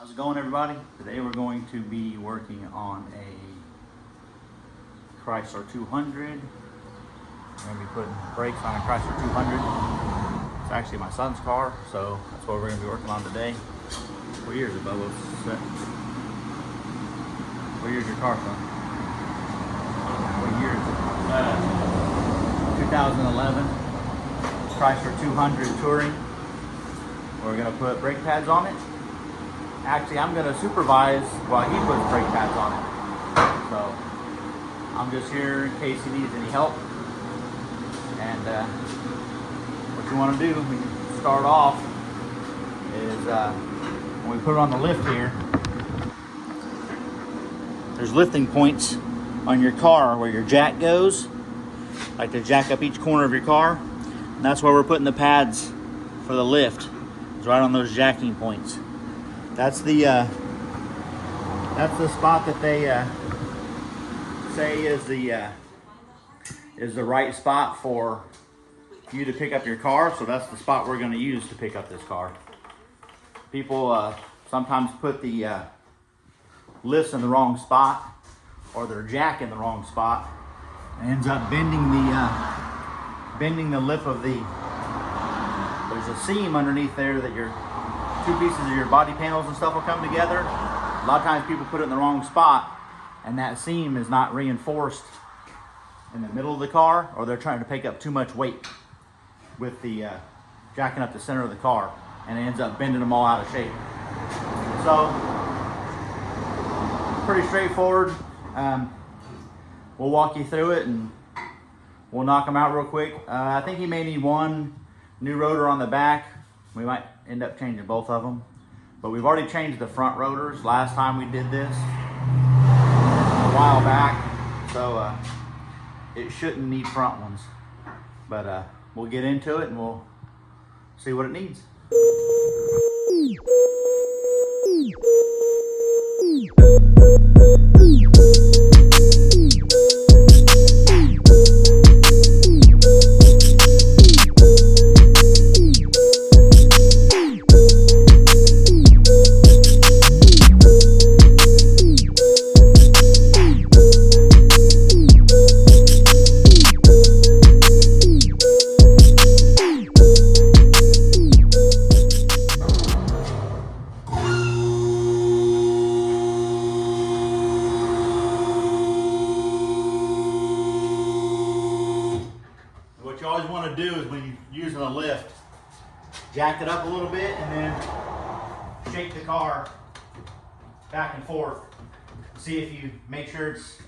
How's it going, everybody? Today we're going to be working on a Chrysler 200. We're going to be putting brakes on a Chrysler 200. It's actually my son's car, so that's what we're going to be working on today. What year is it, Bubba? What year is your car, son? What year is it? 2011 Chrysler 200 Touring. We're going to put brake pads on it. Actually, I'm going to supervise while he puts brake pads on it. So I'm just here in case he needs any help. And what you want to do when you start off is when we put it on the lift here, there's lifting points on your car where your jack goes. Like to jack up each corner of your car. And that's where we're putting the pads for the lift. It's right on those jacking points. That's the spot that they say is the right spot for you to pick up your car. So that's the spot we're going to use to pick up this car. People sometimes put the lifts in the wrong spot, or their jack in the wrong spot, and ends up bending the lip of the. There's a seam underneath there that your two pieces of your body panels and stuff will come together. A lot of times people put it in the wrong spot, and that seam is not reinforced in the middle of the car, or they're trying to pick up too much weight with the jacking up the center of the car, and it ends up bending them all out of shape. So pretty straightforward. We'll walk you through it and we'll knock them out real quick. I think you may need one new rotor on the back. We might end up changing both of them, but we've already changed the front rotors last time we did this a while back, so it shouldn't need front ones, but we'll get into it and we'll see what it needs. What you always want to do is when you're using a lift, jack it up a little bit and then shake the car back and forth. See if you make sure it's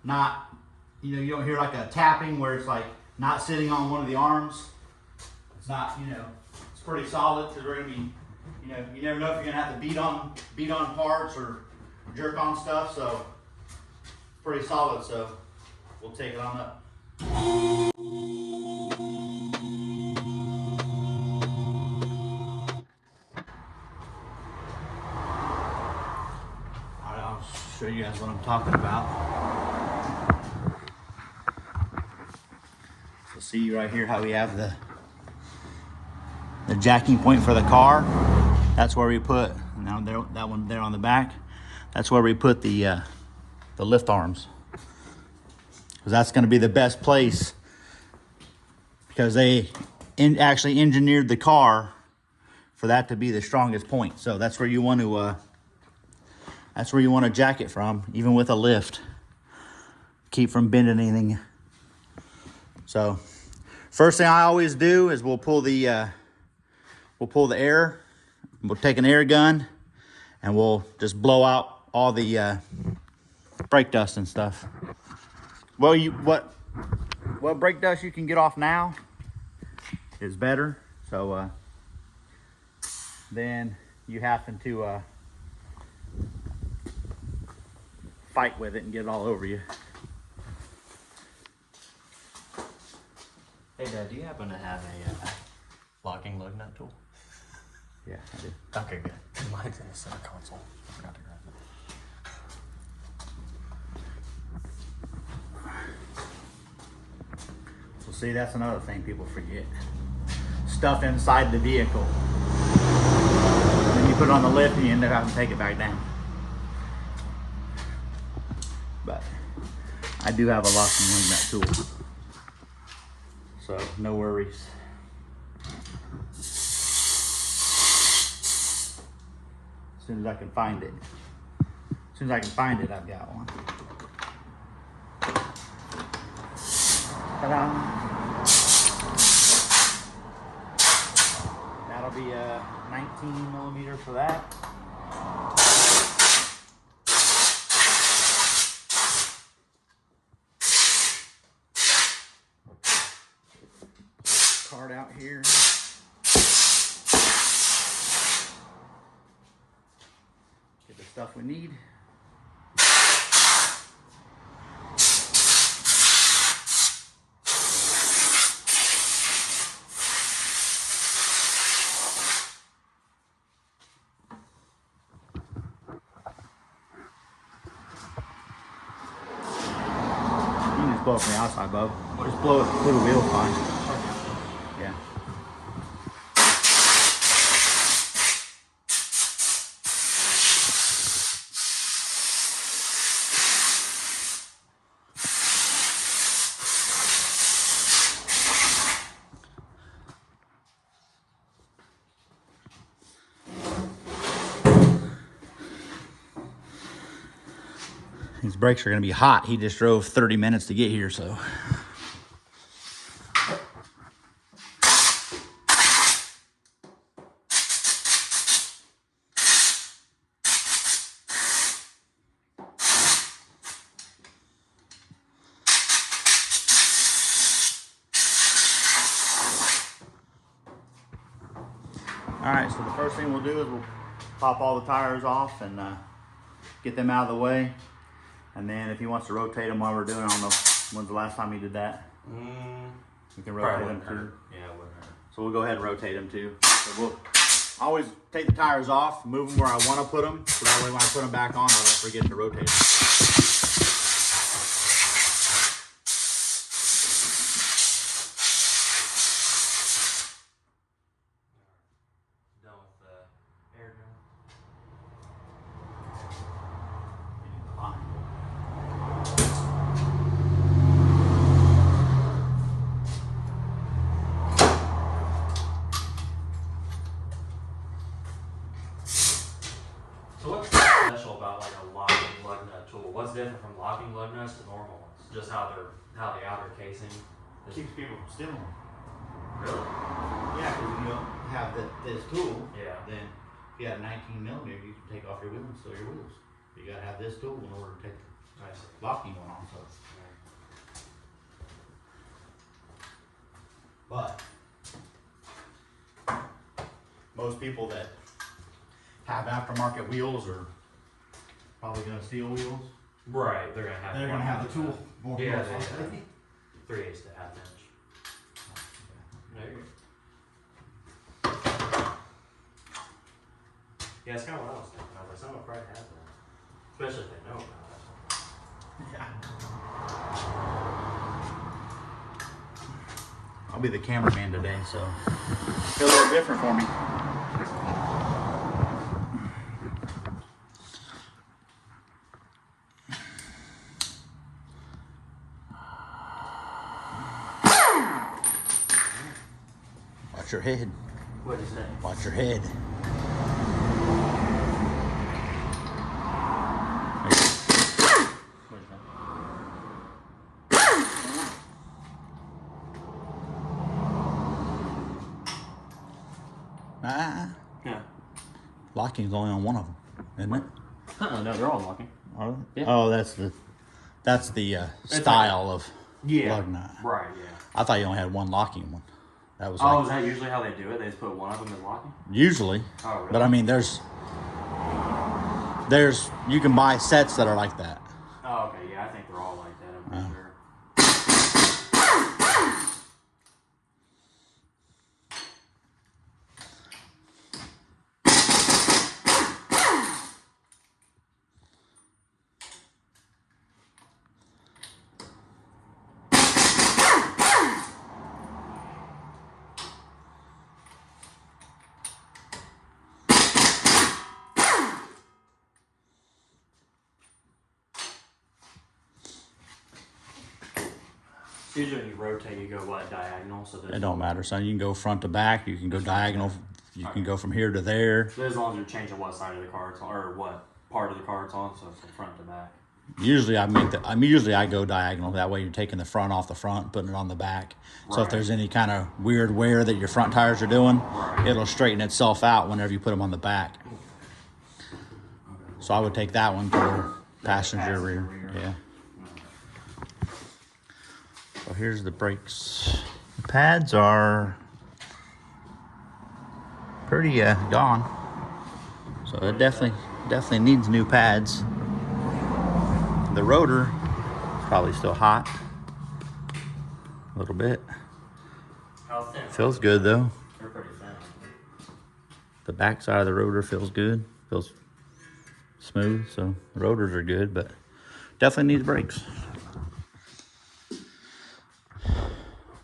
not, you don't hear like a tapping where it's like not sitting on one of the arms. It's not, it's pretty solid, because we're going to be, you never know if you're going to have to beat on parts or jerk on stuff. So it's pretty solid, so we'll take it on up. I'll show you guys what I'm talking about. So see right here how we have the jacking point for the car. That's where we put, now there, that one there on the back, that's where we put the lift arms. Because that's going to be the best place, because they actually engineered the car for that to be the strongest point. So that's where you want to jack it from, even with a lift. Keep from bending anything. So first thing I always do is we'll pull the air. We'll take an air gun and we'll just blow out all the brake dust and stuff. Well, what brake dust you can get off now is better. So then you happen to fight with it and get it all over you. Hey Dad, do you happen to have a locking lug nut tool? Yeah, I do. Okay, good. Mine's in the center console. I forgot to grab it. So see, that's another thing people forget. Stuff inside the vehicle. When you put it on the lift and you end up having to take it back down. But I do have a locking lug nut tool, so no worries. As soon as I can find it. As soon as I can find it, I've got one. Ta-da! That'll be a 19 millimeter for that. Card out here. Get the stuff we need. Blow it from the outside, Bub. Just blow it through the wheel fine. Yeah. These brakes are going to be hot. He just drove 30 minutes to get here, so. All right, so the first thing we'll do is we'll pop all the tires off and get them out of the way. And then if he wants to rotate them while we're doing it, I don't know when's the last time he did that. We can rotate them too. Yeah, it wouldn't hurt. So we'll go ahead and rotate them too. So we'll always take the tires off, move them where I want to put them, so that way when I put them back on, I don't forget to rotate them. Done with the air drum. So what's special about like a locking lug nut tool? What's different from locking lug nuts to normal ones? Just how the outer casing is. Keeps people from stealing them. Really? Yeah, because if you don't have this tool, Yeah. then if you have a 19 millimeter, you can take off your wheel and steal your wheels. You gotta have this tool in order to take the I see. locking one on. So, but most people that have aftermarket wheels are probably gonna steal wheels. Right, they're gonna have. They're gonna have the tool more. Yeah, most they likely. 3/8 to ½ inch. There you go. Yeah, that's kind of what I was thinking. I was like, someone probably has that, especially if they know about it. Yeah. I'll be the cameraman today, so it's a little different for me. Watch your head. What'd you say? Watch your head. Yeah. Locking's only on one of them, isn't it? No, they're all locking. Are they? Yeah. Oh, that's the style of Yeah. lug nut. Right, yeah. I thought you only had one locking one. That was Oh, like, is that usually how they do it? They just put one of them as locking? usually. Oh, really? But I mean, there's you can buy sets that are like that. Oh, okay. Yeah, I think they're all like that. I'm pretty sure. Usually when you rotate, you go what, diagonal? So It don't matter, son. You can go front to back. You can go diagonal. You can go from here to there. So as long as you're changing what side of the car it's on, or what part of the car it's on, so it's from front to back. Usually I go diagonal. That way you're taking the front off the front, putting it on the back. So if Right. there's any kind of weird wear that your front tires are doing, Right. it'll straighten itself out whenever you put them on the back. So I would take that one to the passenger rear. Yeah. So here's the brakes. The pads are pretty gone. So it definitely needs new pads. The rotor is probably still hot. A little bit. How thin? Feels good though. They're pretty thin. The back side of the rotor feels good. Feels smooth. So the rotors are good, but definitely needs brakes.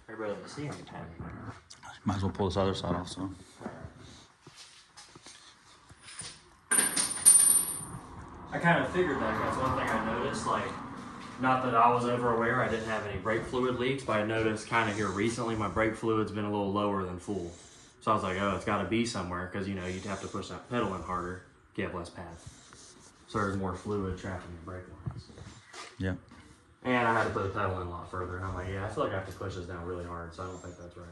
Everybody doesn't see any padding. Might as well pull this other side off. So. I kind of figured that. That's one thing I noticed. Like, not that I was ever aware I didn't have any brake fluid leaks, but I noticed kind of here recently my brake fluid's been a little lower than full. So I was like, oh, it's got to be somewhere because, you know, you'd have to push that pedal in harder if you have less pads. So there's more fluid trapped in your brake lines. Yep. And I had to put the pedal in a lot further. And I'm like, yeah, I feel like I have to push this down really hard, so I don't think that's right.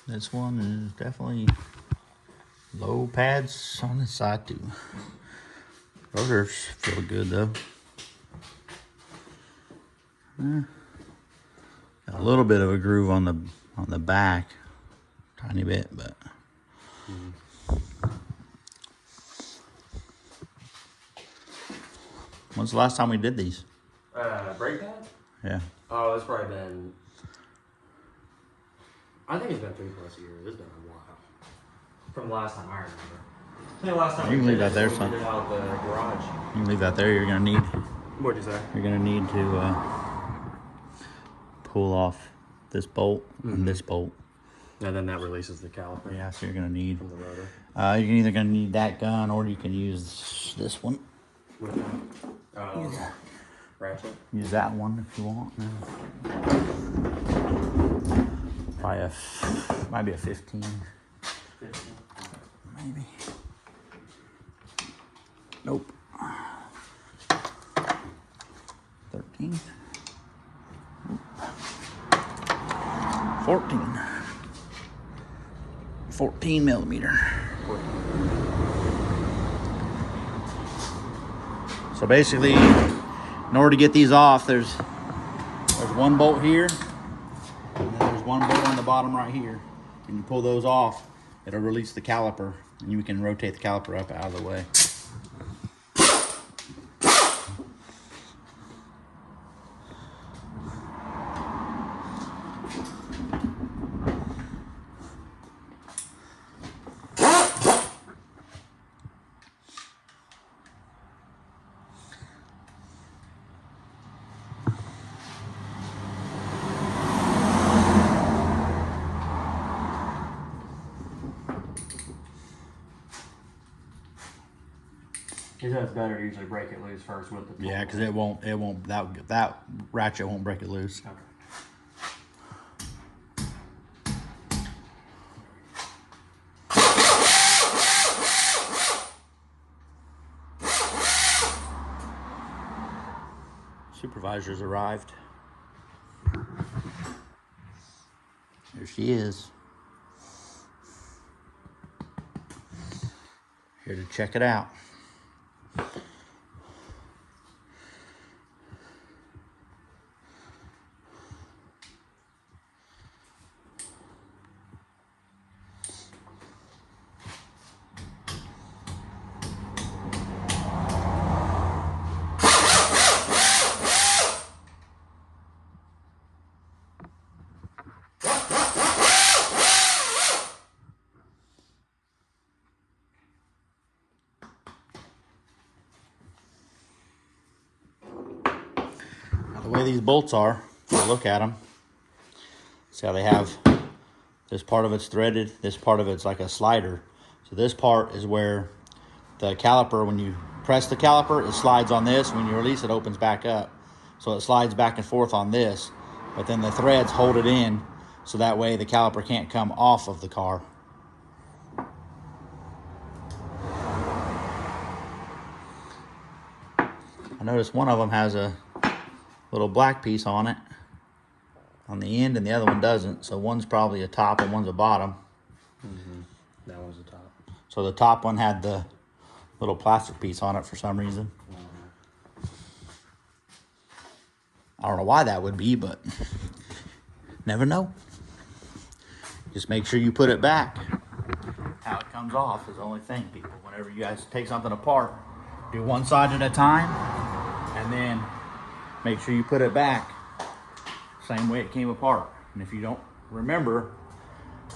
This one is definitely low pads on this side too. Rotors feel good though. Got a little bit of a groove on the back, tiny bit, but. When's the last time we did these? Brake pads? Yeah. Oh, it's probably been. I think it's been 3+ years. It's been a while. From the last time I remember. I think the last time You can we leave did that there, we son. did it out the garage. You can leave that there. You're gonna need. What'd you say? You're gonna need to pull off this bolt and this bolt. And then that releases the caliper. Yeah, so you're gonna need. From the rotor. You're either gonna need that gun or you can use this one. Which one? Ratchet. Use that one if you want. Probably might be a 15. 15. Maybe. Nope. 13. Nope. 14. 14 millimeter. 14. So basically, in order to get these off, there's one bolt here, and then there's one bolt on the bottom right here. And you pull those off, it'll release the caliper, and you can rotate the caliper up out of the way. He said it's better to usually break it loose first with the tool. Yeah, because it won't that ratchet won't break it loose. Okay. Supervisor's arrived. Here she is. Here to check it out. The way these bolts are, if you look at them, see how they have this part of it's threaded, this part of it's like a slider. So this part is where the caliper, when you press the caliper, it slides on this. When you release it, opens back up. So it slides back and forth on this, but then the threads hold it in so that way the caliper can't come off of the car. I noticed one of them has a little black piece on it on the end and the other one doesn't. So one's probably a top and one's a bottom. That one's the top. So the top one had the little plastic piece on it for some reason. I don't know why that would be, but never know. Just make sure you put it back. How it comes off is the only thing, people. Whenever you guys take something apart, do one side at a time, and then make sure you put it back same way it came apart. And if you don't remember,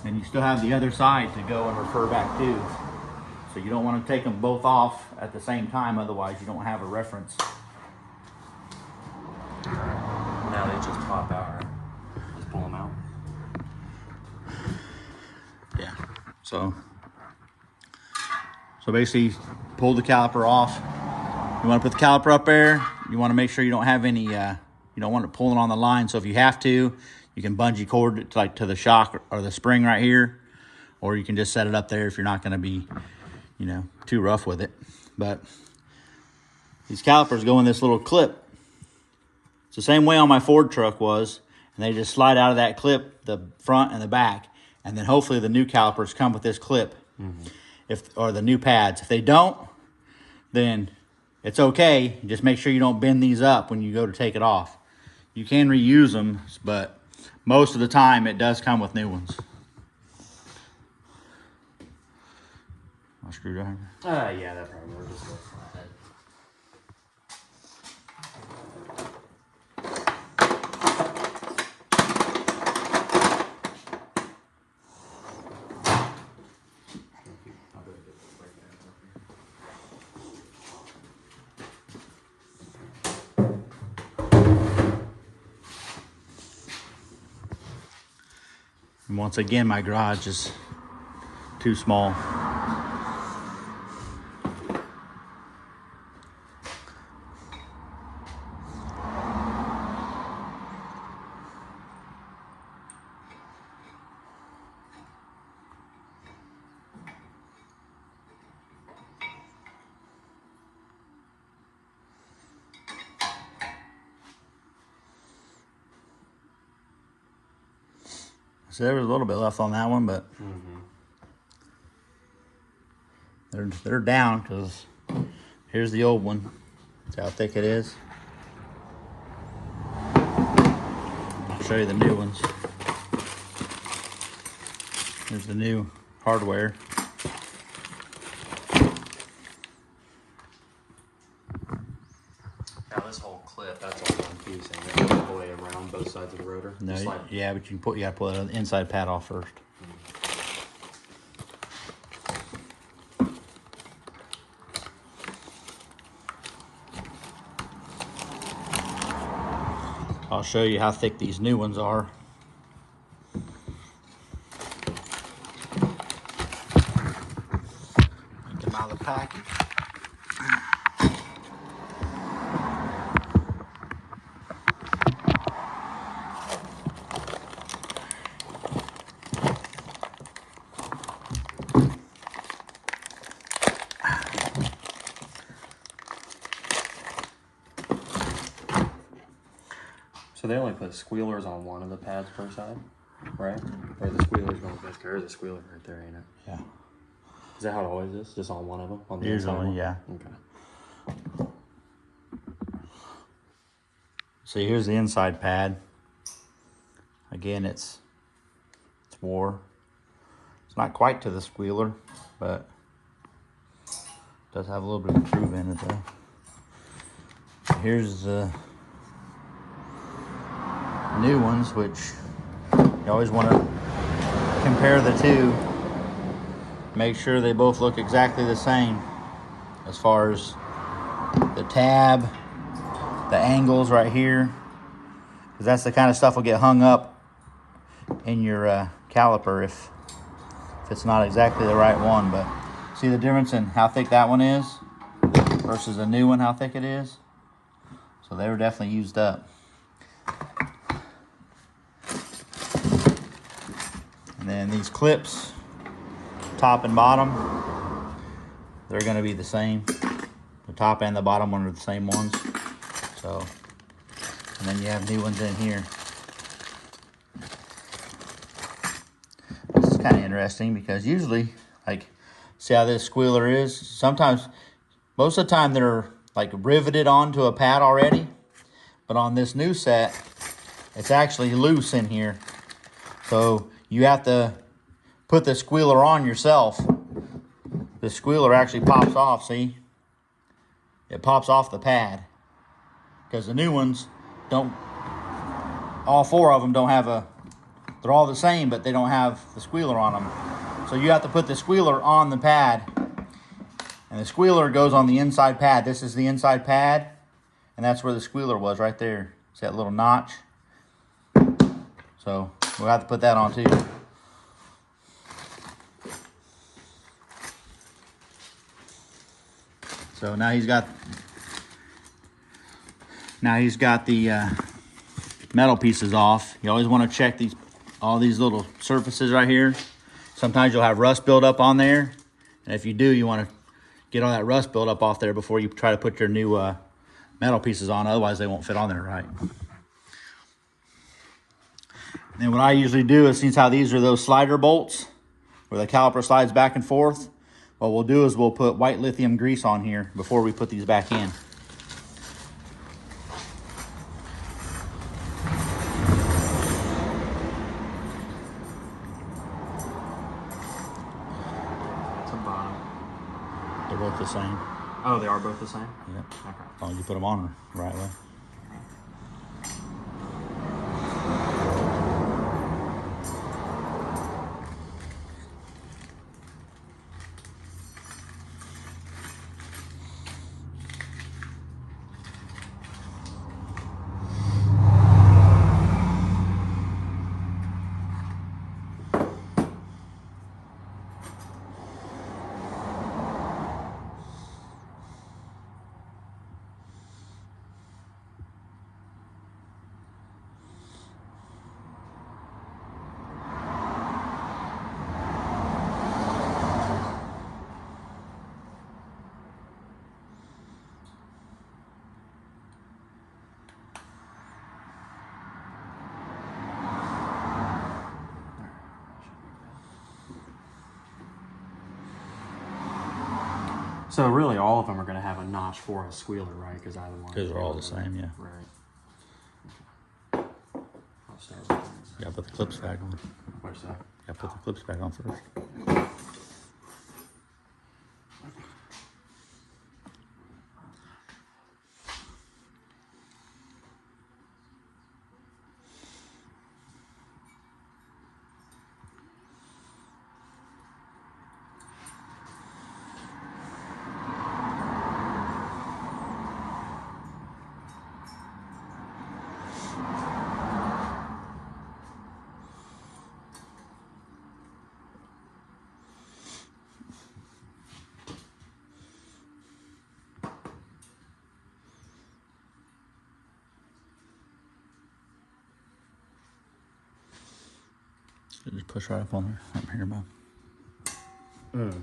then you still have the other side to go and refer back to. So you don't want to take them both off at the same time, otherwise you don't have a reference. Now they just pop out, right? Just pull them out. Yeah. So basically, pull the caliper off. You want to put the caliper up there. You want to make sure you don't have any. You don't want it pulling on the line. So if you have to, you can bungee cord it to the shock or the spring right here, or you can just set it up there if you're not going to be, too rough with it. But these calipers go in this little clip. It's the same way on my Ford truck was, and they just slide out of that clip, the front and the back, and then hopefully the new calipers come with this clip, or the new pads. If they don't, then it's okay. Just make sure you don't bend these up when you go to take it off. You can reuse them, but most of the time it does come with new ones. A screwdriver? Yeah, that probably works. Just go flathead. And once again, my garage is too small. So there was a little bit left on that one, but they're down because here's the old one. See how thick it is? I'll show you the new ones. Here's the new hardware. Now this whole clip, that's all one piece, and then all the way around both sides of the rotor. No, Just like, yeah, but you gotta pull the inside pad off first. I'll show you how thick these new ones are. Get them out of the package. So they only put squealers on one of the pads per side, right? Or the squealers going both. There's a squealer right there, ain't it? Yeah. Is that how it always is? Just on one of them? On the Usually, inside one? yeah. Okay. See, here's the inside pad. Again, it's wore. It's not quite to the squealer, but it does have a little bit of groove in it though. Here's the new ones, which you always want to compare the two. Make sure they both look exactly the same as far as the tab, the angles right here, because that's the kind of stuff will get hung up in your caliper if it's not exactly the right one. But see the difference in how thick that one is versus the new one, how thick it is? So they were definitely used up. And then these clips, top and bottom, they're going to be the same. The top and the bottom one are the same ones. So, and then you have new ones in here. This is kind of interesting because usually, like, see how this squealer is? Sometimes, most of the time they're like riveted onto a pad already. But on this new set, it's actually loose in here. So you have to put the squealer on yourself. The squealer actually pops off, see? It pops off the pad. Because the new ones don't, all four of them don't have a, they're all the same, but they don't have the squealer on them. So you have to put the squealer on the pad. And the squealer goes on the inside pad. This is the inside pad. And that's where the squealer was, right there. See that little notch? So we'll have to put that on too. So now he's got the metal pieces off. You always want to check all these little surfaces right here. Sometimes you'll have rust build up on there, and if you do, you want to get all that rust build up off there before you try to put your new metal pieces on. Otherwise, they won't fit on there right. And what I usually do is, since how these are those slider bolts where the caliper slides back and forth, what we'll do is we'll put white lithium grease on here before we put these back in. To bottom. They're both the same. Oh, they are both the same? Yep. Okay. As long as you put them on the right way. So really, all of them are going to have a notch for a squealer, right? Because either one. Because they're all the same, yeah. Right. I'll start with this. You gotta put the clips back on. Where's that? You gotta put the clips back on first. So just push right up on there. Up here, Bob. Okay.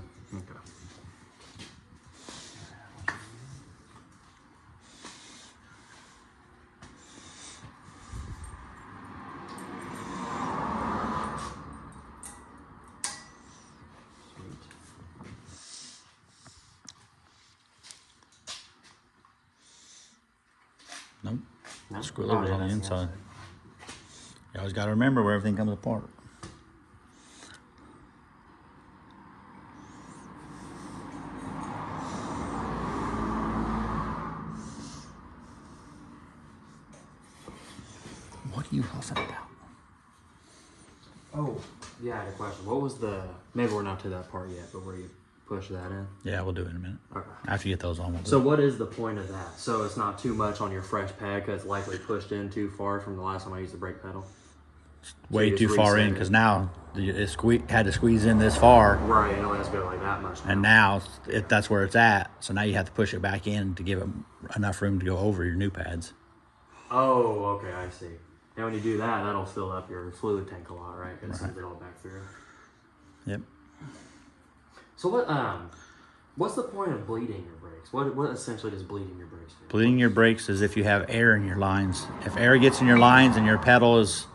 Screw levers on the inside. You always got to remember where everything comes apart. What are you huffing about? Oh, yeah, I had a question. What was the, maybe we're not to that part yet, but where you push that in? Yeah, we'll do it in a minute. Okay. After you get those on. So what is the point of that? So it's not too much on your fresh pad because it's likely pushed in too far from the last time I used the brake pedal? Way So too far in, because now it had to squeeze in this far. Right, it only has to go like that much now. And now that's where it's at. So now you have to push it back in to give it enough room to go over your new pads. Oh, okay, I see. And when you do that, that'll fill up your fluid tank a lot, right? Because it sends it all back through. Yep. So what's the point of bleeding your brakes? What essentially does bleeding your brakes do? Bleeding your brakes is if you have air in your lines. If air gets in your lines and your pedal is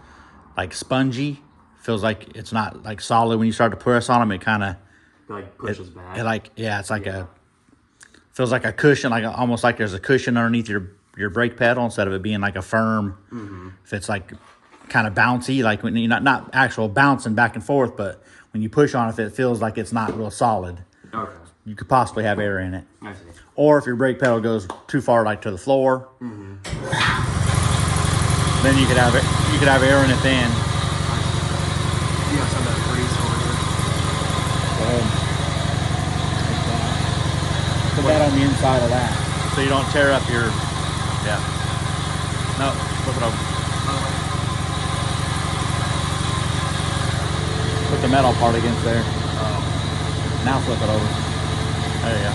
like spongy, feels like it's not like solid when you start to press on them, it kind of Like pushes back. It's like feels like a cushion, like almost like there's a cushion underneath your brake pedal instead of it being like a firm. If it's like kind of bouncy, like when you're not actual bouncing back and forth, but when you push on it, it feels like it's not real solid. Okay. You could possibly have air in it. I see. Or if your brake pedal goes too far, like to the floor, then you could have air in it then. You got some of that grease over here. Go ahead. Put that on the inside of that, so you don't tear up your. Yeah. No, flip it over. Put the metal part against there. Now flip it over. There you go.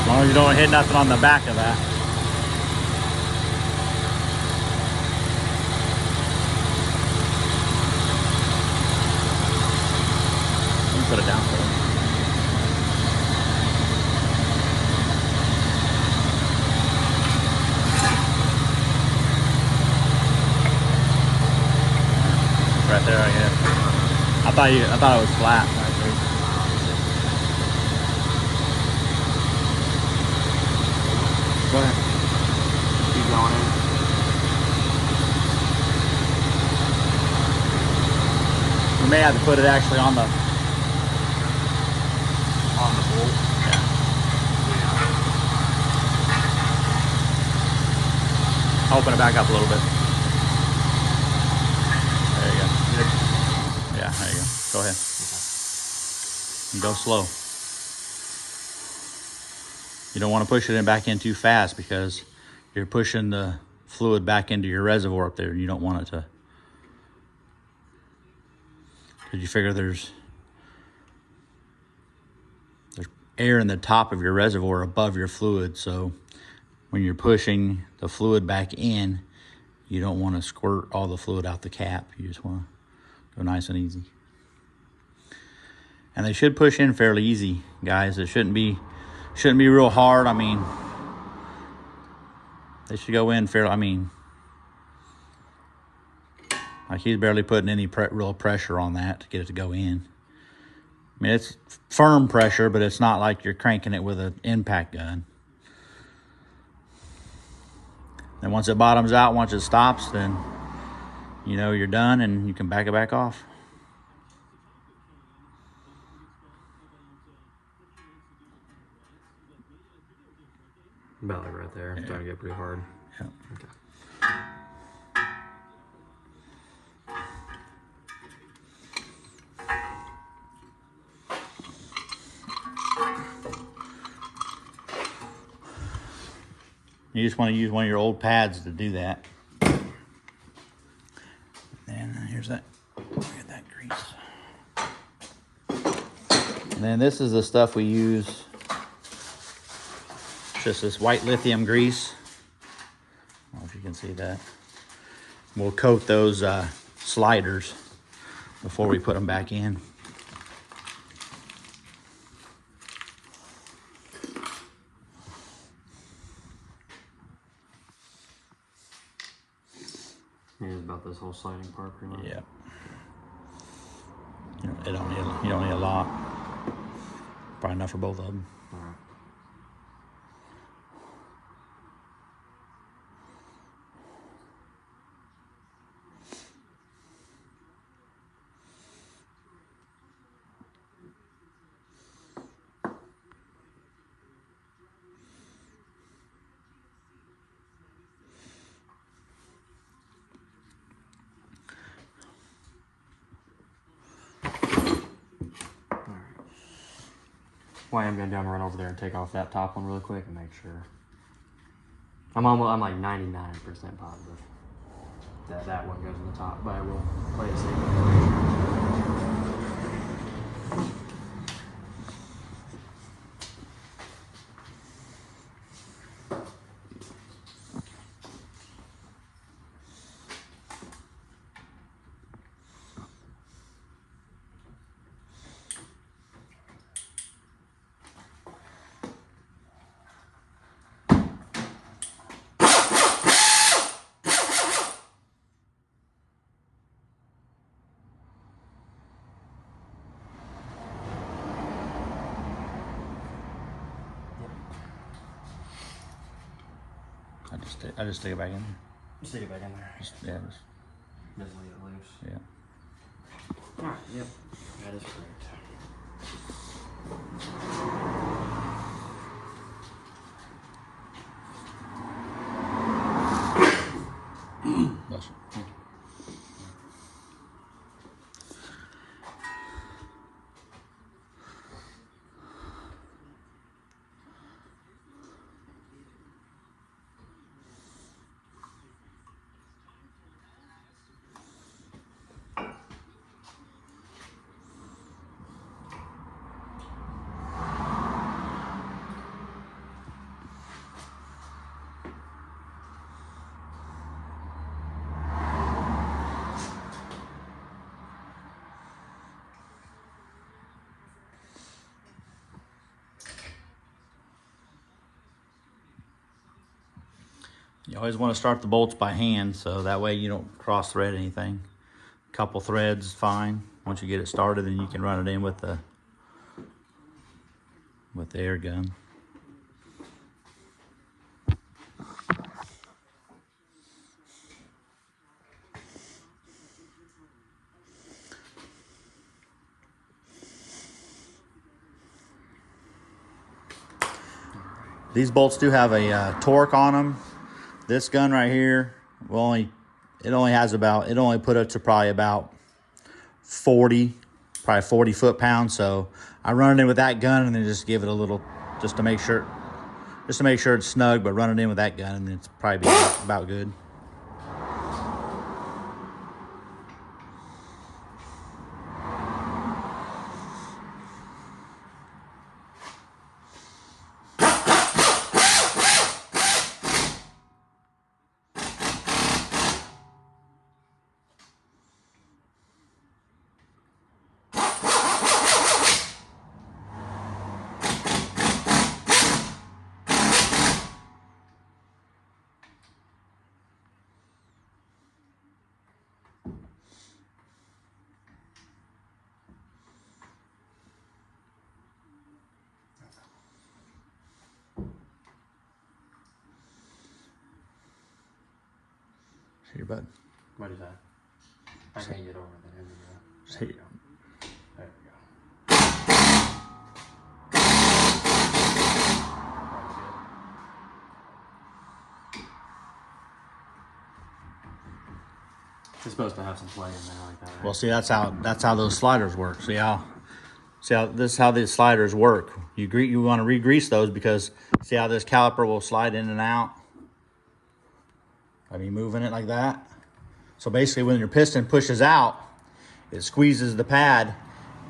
As long as you don't hit nothing on the back of that. You put it down for it. Right there, I guess. I thought it was flat. Go ahead. Keep going in. We may have to put it actually on the bolt. Yeah. Open it back up a little bit. There you go. Good. Yeah, there you go. Go ahead. And go slow. You don't want to push it back in too fast because you're pushing the fluid back into your reservoir up there. You don't want it to. Because you figure there's air in the top of your reservoir above your fluid. So when you're pushing the fluid back in, you don't want to squirt all the fluid out the cap. You just want to go nice and easy. And they should push in fairly easy, guys. It shouldn't be real hard. I mean, they should go in fairly. I mean, like he's barely putting any real pressure on that to get it to go in. I mean, it's firm pressure, but it's not like you're cranking it with an impact gun. And once it bottoms out, once it stops, then you know you're done and you can back it back off. About like right there. It's starting to get pretty hard. Yeah. Okay. You just want to use one of your old pads to do that. And here's that. Look at that grease. And then this is the stuff we use. Just this white lithium grease. I don't know if you can see that. We'll coat those sliders before we put them back in. Yeah, it's about this whole sliding part pretty much. Yeah. You don't need a lot. Probably enough for both of them. All right. Well, I am going to run over there and take off that top one really quick and make sure. I'm like 99% positive that that one goes in the top, but I will play it safe. I just stick it back in there. Stick it back in there. Just Just leave it loose. yeah. Alright, yep. That is correct. Bless you. You always want to start the bolts by hand, so that way you don't cross thread anything. A couple threads is fine. Once you get it started, then you can run it in with the air gun. These bolts do have a torque on them. This gun right here will only put it to probably about 40 foot-pounds. So I run it in with that gun and then just give it a little, just to make sure it's snug, but run it in with that gun and it's probably about good. Here, bud. What is that? I can't get over that. There we go. Just hit. There we go. It's supposed to have some play in there like that, right? Well, see, that's how those sliders work. See how these sliders work. You want to re-grease those because see how this caliper will slide in and out. I mean, moving it like that. So basically, when your piston pushes out, it squeezes the pad,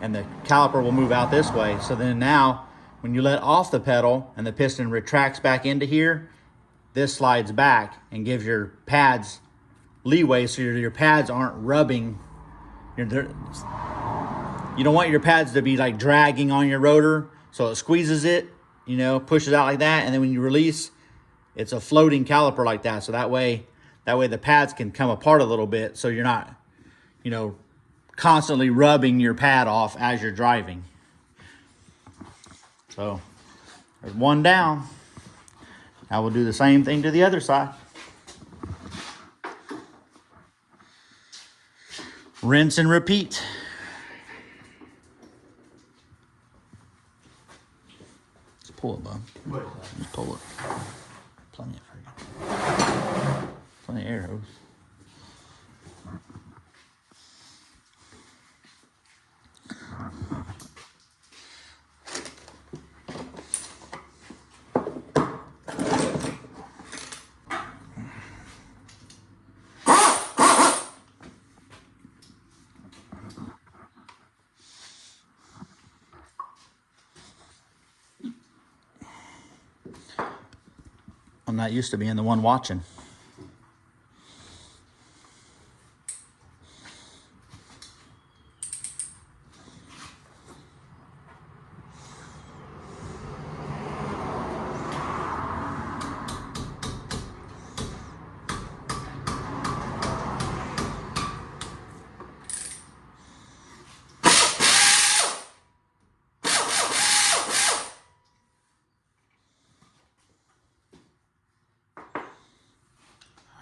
and the caliper will move out this way. So then now, when you let off the pedal and the piston retracts back into here, this slides back and gives your pads leeway, so your pads aren't rubbing You don't want your pads to be like dragging on your rotor, so it squeezes it, you know, pushes out like that, and then when you release, it's a floating caliper like that. So that way the pads can come apart a little bit, so you're not, you know, constantly rubbing your pad off as you're driving. So there's one down. Now we'll do the same thing to the other side. Rinse and repeat. Let's pull it, bud. Let's pull it. Plenty of air hose. I'm not used to being the one watching.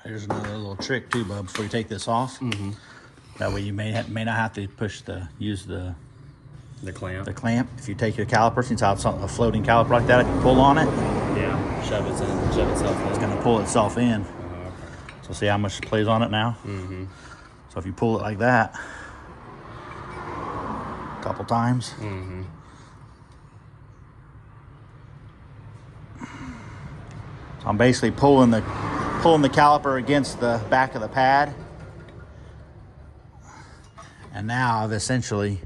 Here's another little trick too, bub. Before you take this off, that way you may not have to use the clamp. If you take your caliper, since it's a floating caliper like that, if you pull on it, shove itself in. It's gonna pull itself in. Okay. So see how much it plays on it now. So if you pull it like that a couple times, so I'm basically pulling the caliper against the back of the pad, and now I've essentially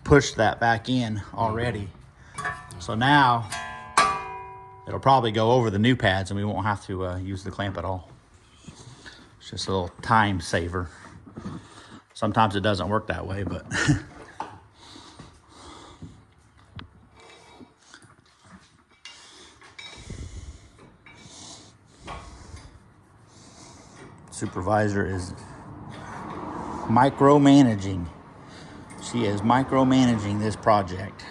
pushed that back in already. So now it'll probably go over the new pads and we won't have to use the clamp at all. It's just a little time saver. Sometimes it doesn't work that way, but supervisor is micromanaging. She is micromanaging this project.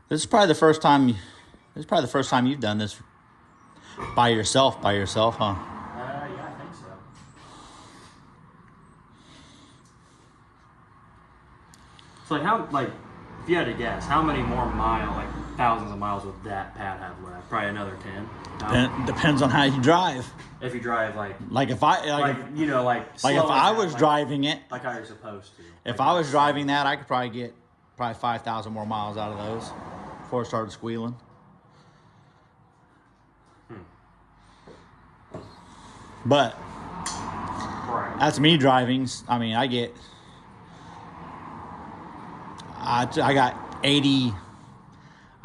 This is probably the first time you've done this by yourself, huh? Yeah, I think so. So if you had to guess, how many more thousands of miles would that pad have left? Probably another 10. Depends on how you drive. If you drive if I was driving it, like how you're supposed to. If I was driving that, I could probably get 5,000 more miles out of those before it started squealing. But that's me driving. I mean, I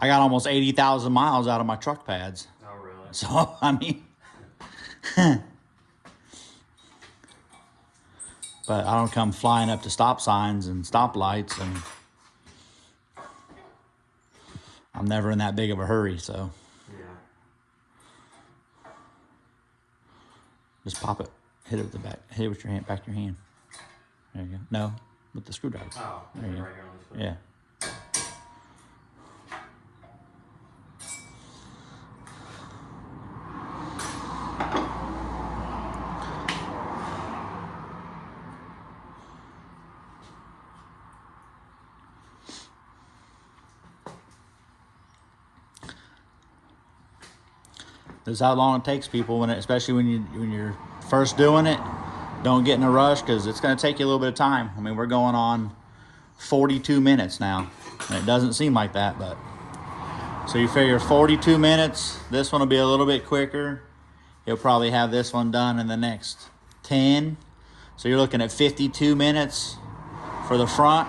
got almost 80,000 miles out of my truck pads. Oh, really? So, I mean, but I don't come flying up to stop signs and stoplights, and I'm never in that big of a hurry, so. Yeah. Just pop it, hit it with the back, hit it with your hand, back of your hand. There you go. No, with the screwdriver. Oh, there you go. Right here on this one. Yeah. This is how long it takes people, especially when you're first doing it. Don't get in a rush, because it's going to take you a little bit of time. I mean, we're going on 42 minutes now, and it doesn't seem like that, but So you figure 42 minutes. This one will be a little bit quicker. He'll probably have this one done in the next 10. So you're looking at 52 minutes for the front.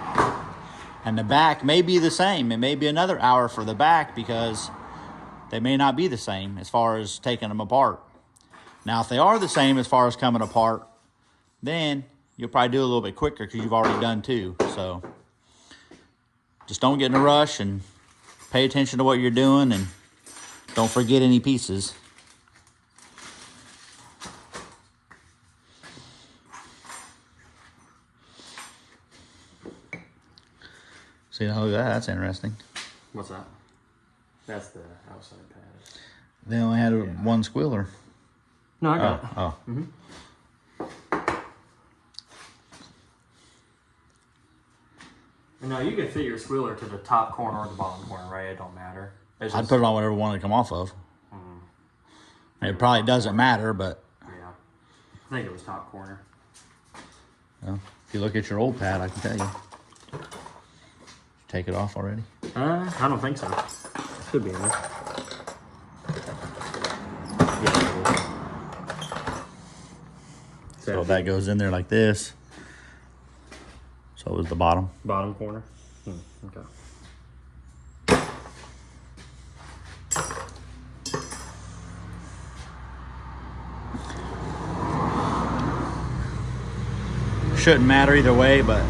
And the back may be the same. It may be another hour for the back because they may not be the same as far as taking them apart. Now, if they are the same as far as coming apart, then you'll probably do a little bit quicker because you've already done 2. So just don't get in a rush and pay attention to what you're doing and don't forget any pieces. See, oh, that's interesting. What's that? That's the outside pad. They only had one squealer. No, I got it. Oh. Mm-hmm. And now you can fit your squealer to the top corner or the bottom corner, right? It don't matter. It's I'd just, put it on whatever one to come off of. It probably doesn't matter, but yeah. I think it was top corner. well, if you look at your old pad, I can tell you. Take it off already? I don't think so. Should be in there. So that goes in there like this. So it was the bottom. Bottom corner. Okay. Shouldn't matter either way, but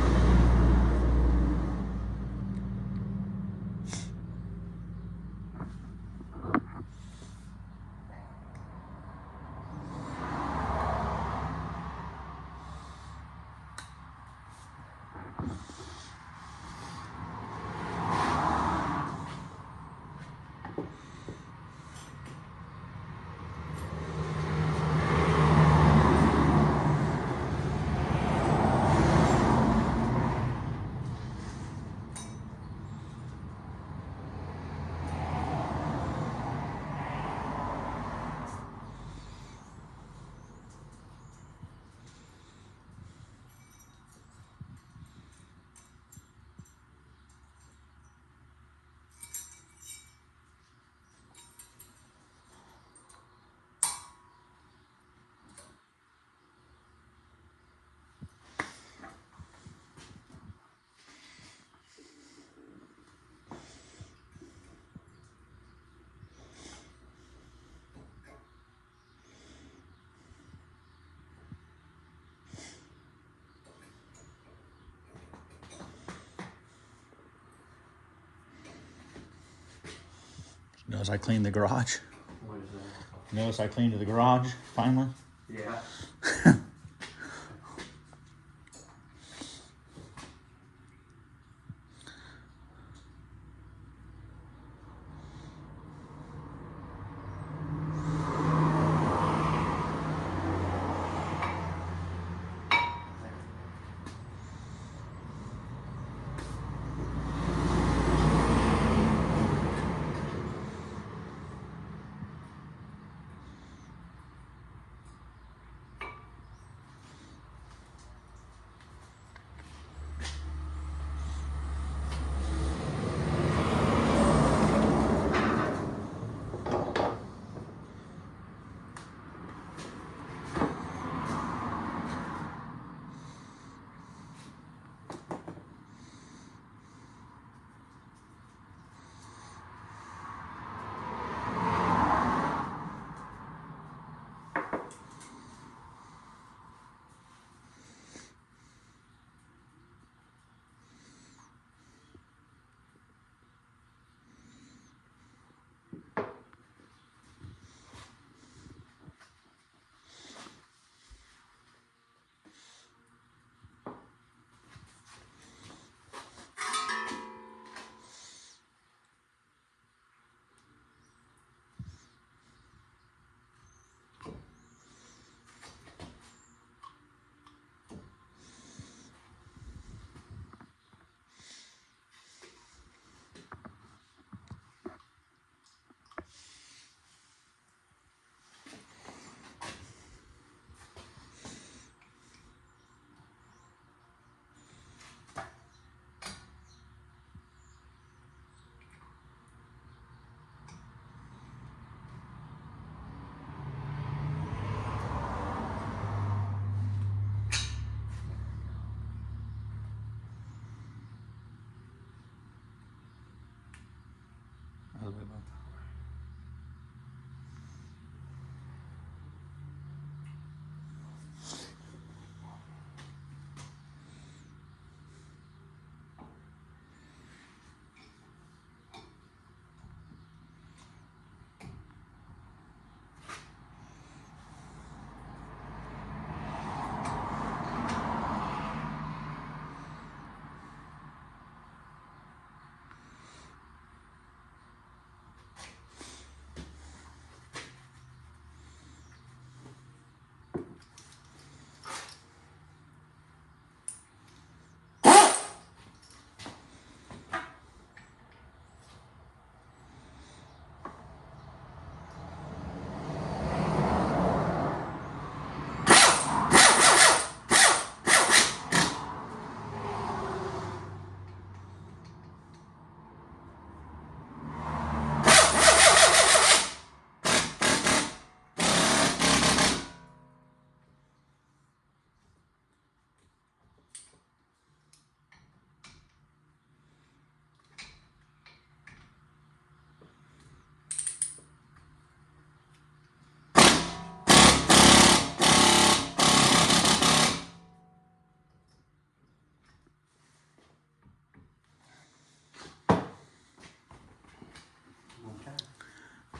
notice I cleaned the garage. What is that? Notice I cleaned the garage finally. Yeah.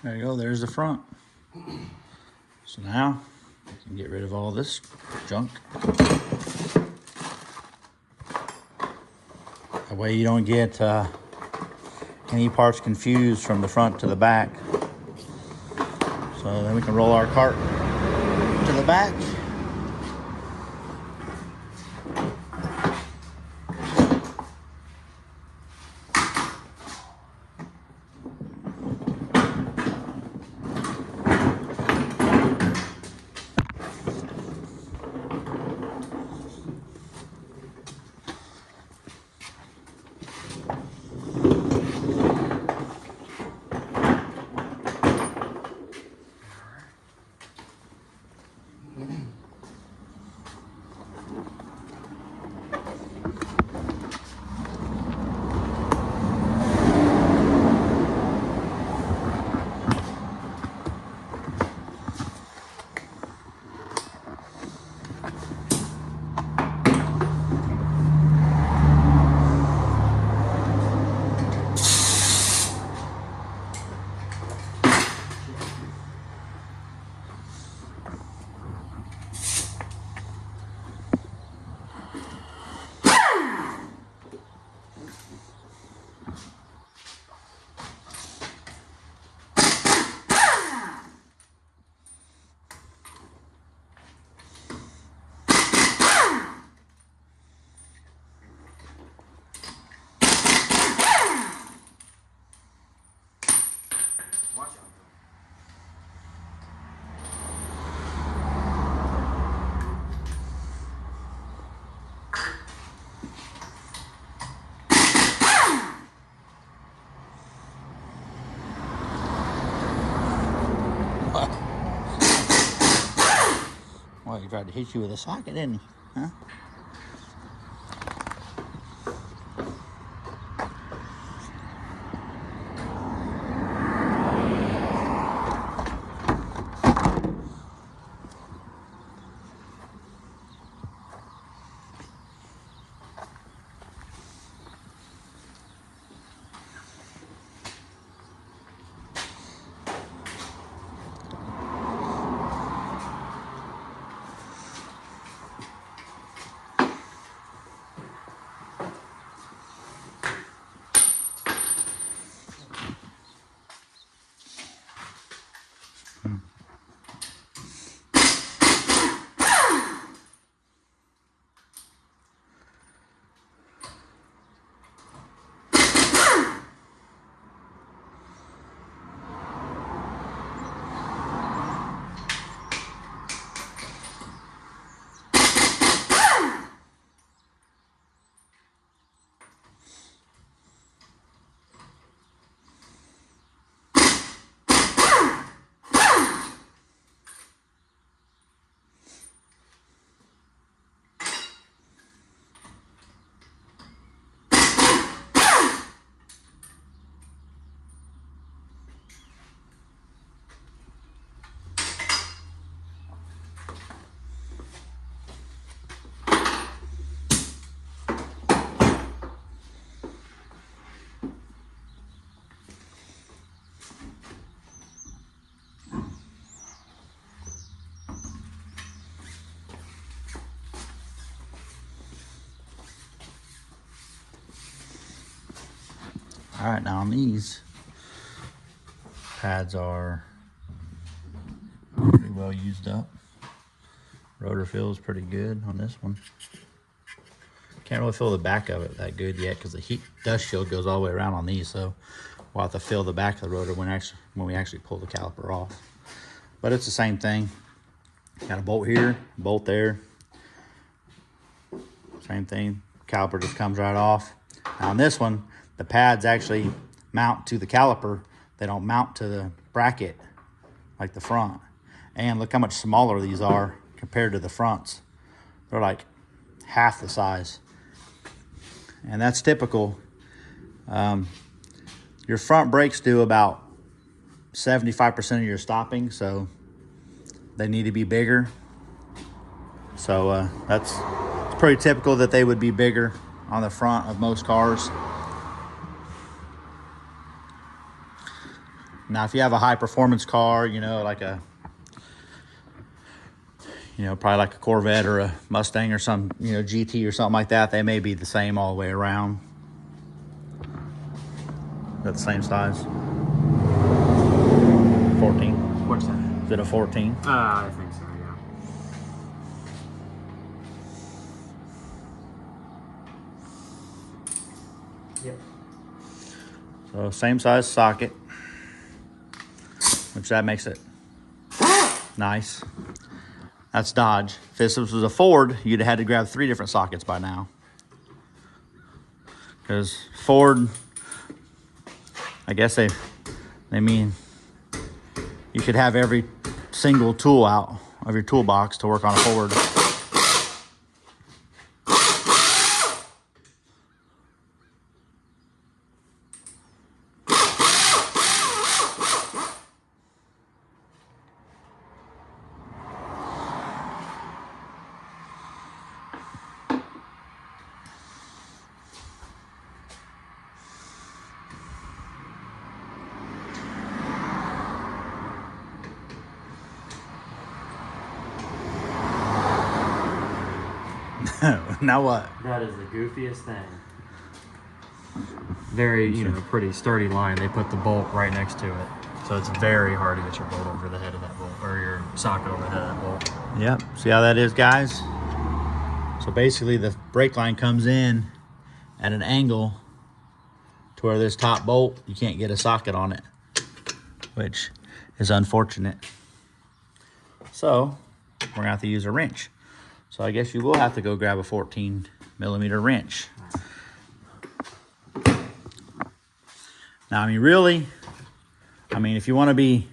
There you go, there's the front. So now you can get rid of all this junk. That way you don't get any parts confused from the front to the back. So then we can roll our cart to the back. Well, he tried to hit you with a socket, didn't he? Huh? All right, now on these, pads are pretty well used up. Rotor feels pretty good on this one. Can't really feel the back of it that good yet because the heat dust shield goes all the way around on these, so we'll have to feel the back of the rotor when we actually pull the caliper off. But it's the same thing. Got a bolt here, bolt there. Same thing, caliper just comes right off. Now on this one, the pads actually mount to the caliper. They don't mount to the bracket like the front. And look how much smaller these are compared to the fronts. They're like half the size. And that's typical. Your front brakes do about 75% of your stopping, so they need to be bigger. So it's pretty typical that they would be bigger on the front of most cars. Now, if you have a high performance car, you know, like a, you know, probably like a Corvette or a Mustang or some, you know, GT or something like that, they may be the same all the way around. That's the same size. 14. What's that? Is it a 14? I think so, yeah. Yep. So same size socket, which that makes it nice. That's Dodge. If this was a Ford, you'd have had to grab 3 different sockets by now. Because Ford, I guess they mean you should have every single tool out of your toolbox to work on a Ford. Now what? That is the goofiest thing. Very, you know, pretty sturdy line. They put the bolt right next to it. So it's very hard to get your bolt over the head of that bolt, or your socket over the head of that bolt. Yep. See how that is, guys? So basically the brake line comes in at an angle to where this top bolt, you can't get a socket on it, which is unfortunate. So we're gonna have to use a wrench. So I guess you will have to go grab a 14mm wrench. Now, I mean, really, if you want to be,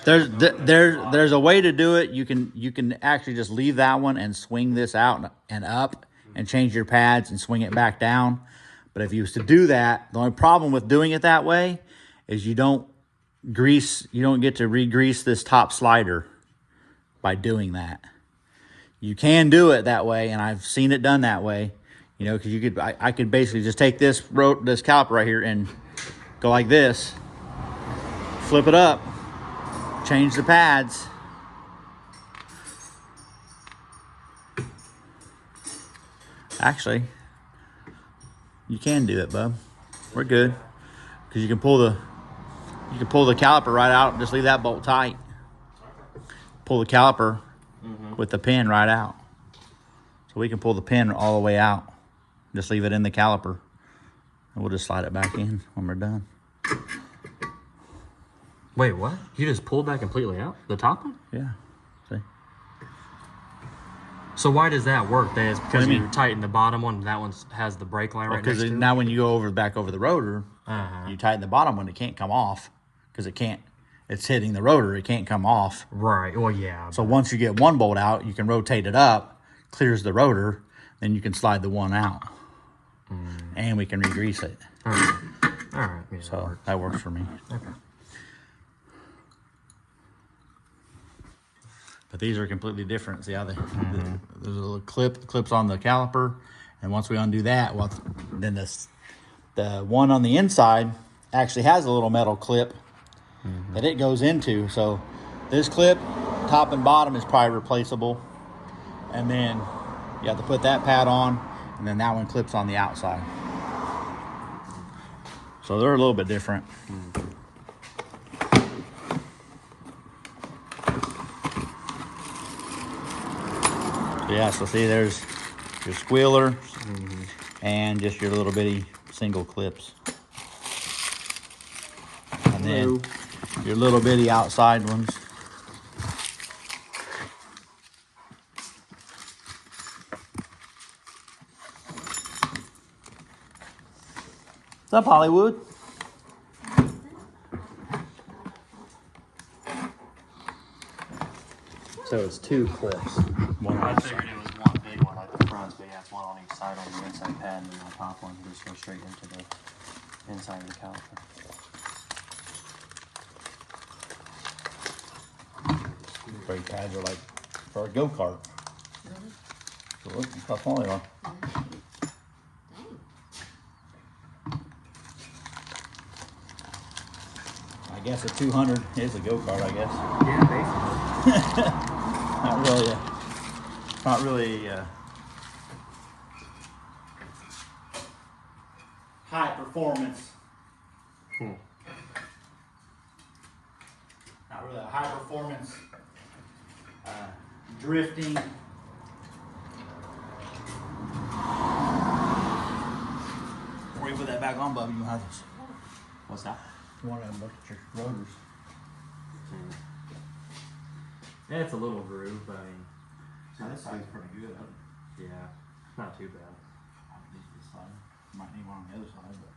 there's a way to do it. You can actually just leave that one and swing this out and up and change your pads and swing it back down. But if you was to do that, the only problem with doing it that way is you don't get to re-grease this top slider by doing that. You can do it that way, and I've seen it done that way. You know, because I could basically just take this caliper right here and go like this, flip it up, change the pads. Actually, you can do it, bub. We're good, because you can pull the caliper right out and just leave that bolt tight. Pull the caliper with the pin right out, so we can pull the pin all the way out. Just leave it in the caliper, and we'll just slide it back in when we're done. Wait, what? You just pulled that completely out? The top one? Yeah. See? So why does that work? That is because you tighten the bottom one, and that one has the brake line right next to it? Because now when you go back over the rotor, you tighten the bottom one, it can't come off, because it's hitting the rotor, it can't come off. Right, well, yeah. So once you get one bolt out, you can rotate it up, clears the rotor, then you can slide the one out. And we can re-grease it. All right. Yeah, so that works for me. Okay. But these are completely different. See how there's a little clips on the caliper, and once we undo that, well, then the one on the inside actually has a little metal clip that it goes into. So this clip, top and bottom, is probably replaceable, and then you have to put that pad on. And then that one clips on the outside. So they're a little bit different. Yeah, so see, there's your squealer and just your little bitty single clips. And then your little bitty outside ones. What's up, Hollywood? So it's 2 clips. I figured it was one big one, like the front's big. That's one on each side on the inside pad, and then the top one just goes straight into the inside of the caliper. Brake pads are like for a go-kart. So look how small they are. guess a 200 is a go-kart, I guess. Yeah, basically. Not really high performance. Not really a high performance drifting. Before you put that back on, Bubby, you have this. What's that? You want to look at your rotors. Yeah, it's a little groove, but I mean, So this side's pretty good. yeah, not too bad. I'll need this side. Might need one on the other side, but.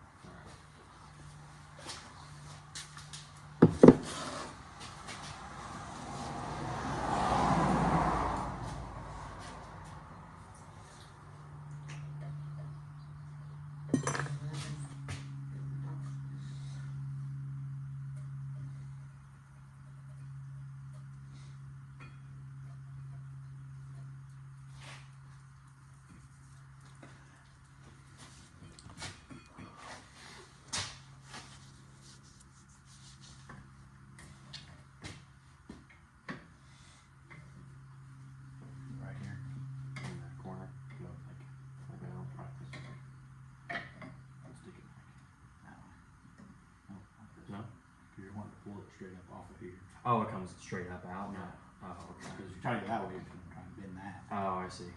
Right here. In that corner, you know, like I don't practice. I'll stick it that way. No, like this. No? You're wanting to pull it straight up off of here. Oh, it comes straight up out. Yeah. Oh, okay. Because if you try to go that way, you're going to try and bend that. Oh, I see.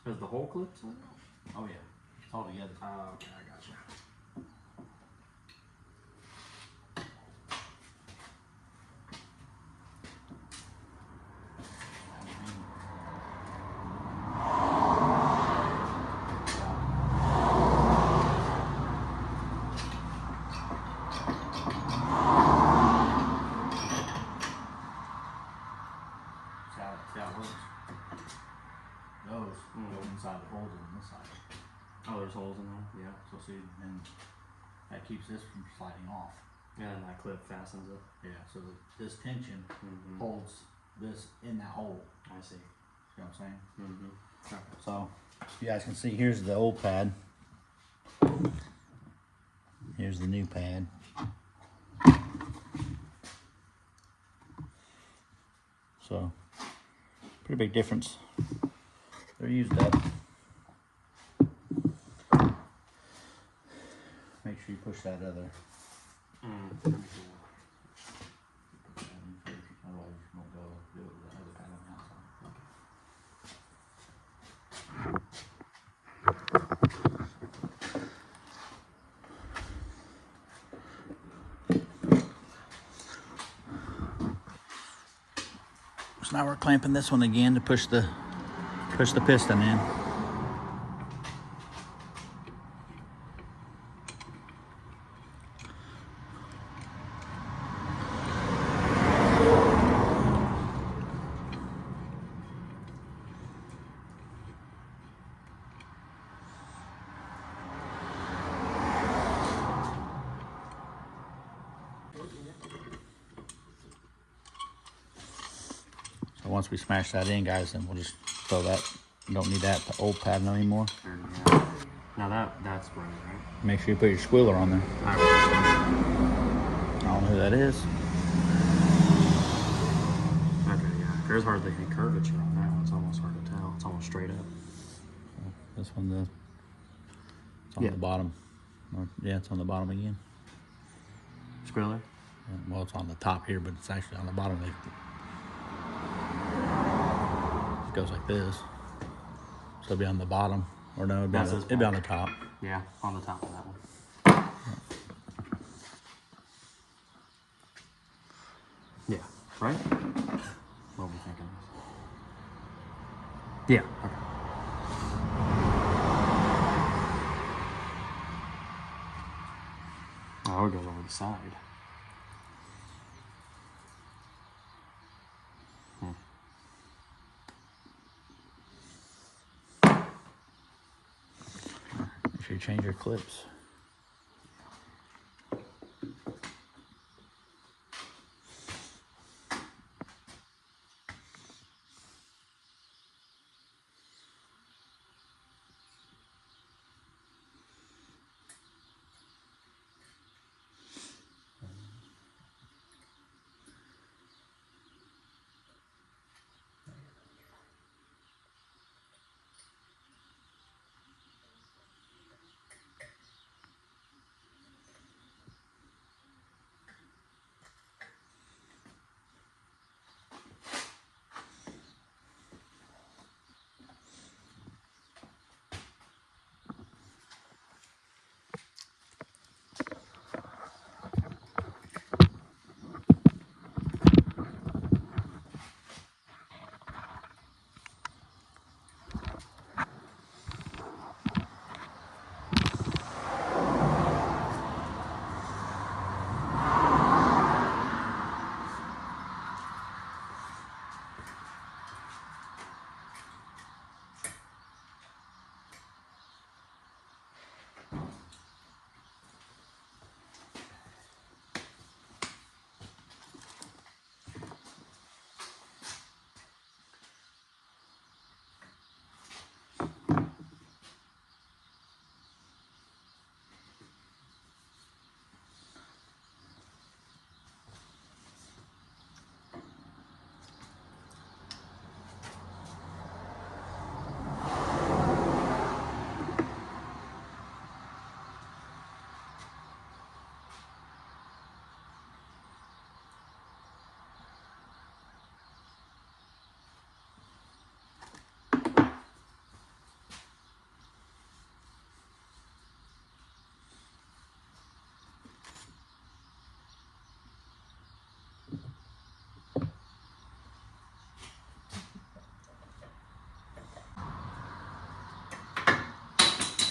Is the whole clip on? Oh yeah, it's all together. Oh, okay, I gotcha. See how it works. Those go inside the holes on this side. Oh, there's holes in there? Yeah. So see, then that keeps this from sliding off. And then that clip fastens it. Yeah, so this tension holds this in that hole. I see. See what I'm saying? Mm-hmm. Okay. So, you guys can see, here's the old pad. Here's the new pad. So, pretty big difference. They're used up. Make sure you push that other. Otherwise, you won't go do it with the other pad on the outside. So now we're clamping this one again to push the piston in. So once we smash that in, guys, then we'll just throw that. You don't need that old pad anymore. Yeah. Now that's running, right? Make sure you put your squealer on there. All right. I don't know who that is. Okay, yeah. There's hardly any curvature on that one. It's almost hard to tell. It's almost straight up. This one, it's on the bottom. Yeah, it's on the bottom again. Squealer? Well, it's on the top here, but it's actually on the bottom. It goes like this. So it'll be on the bottom. Or no, it'll be on the top. Yeah, on the top of that one. Yeah, right? What are we thinking? Yeah, okay. Oh, it goes over the side. sure you change your clips.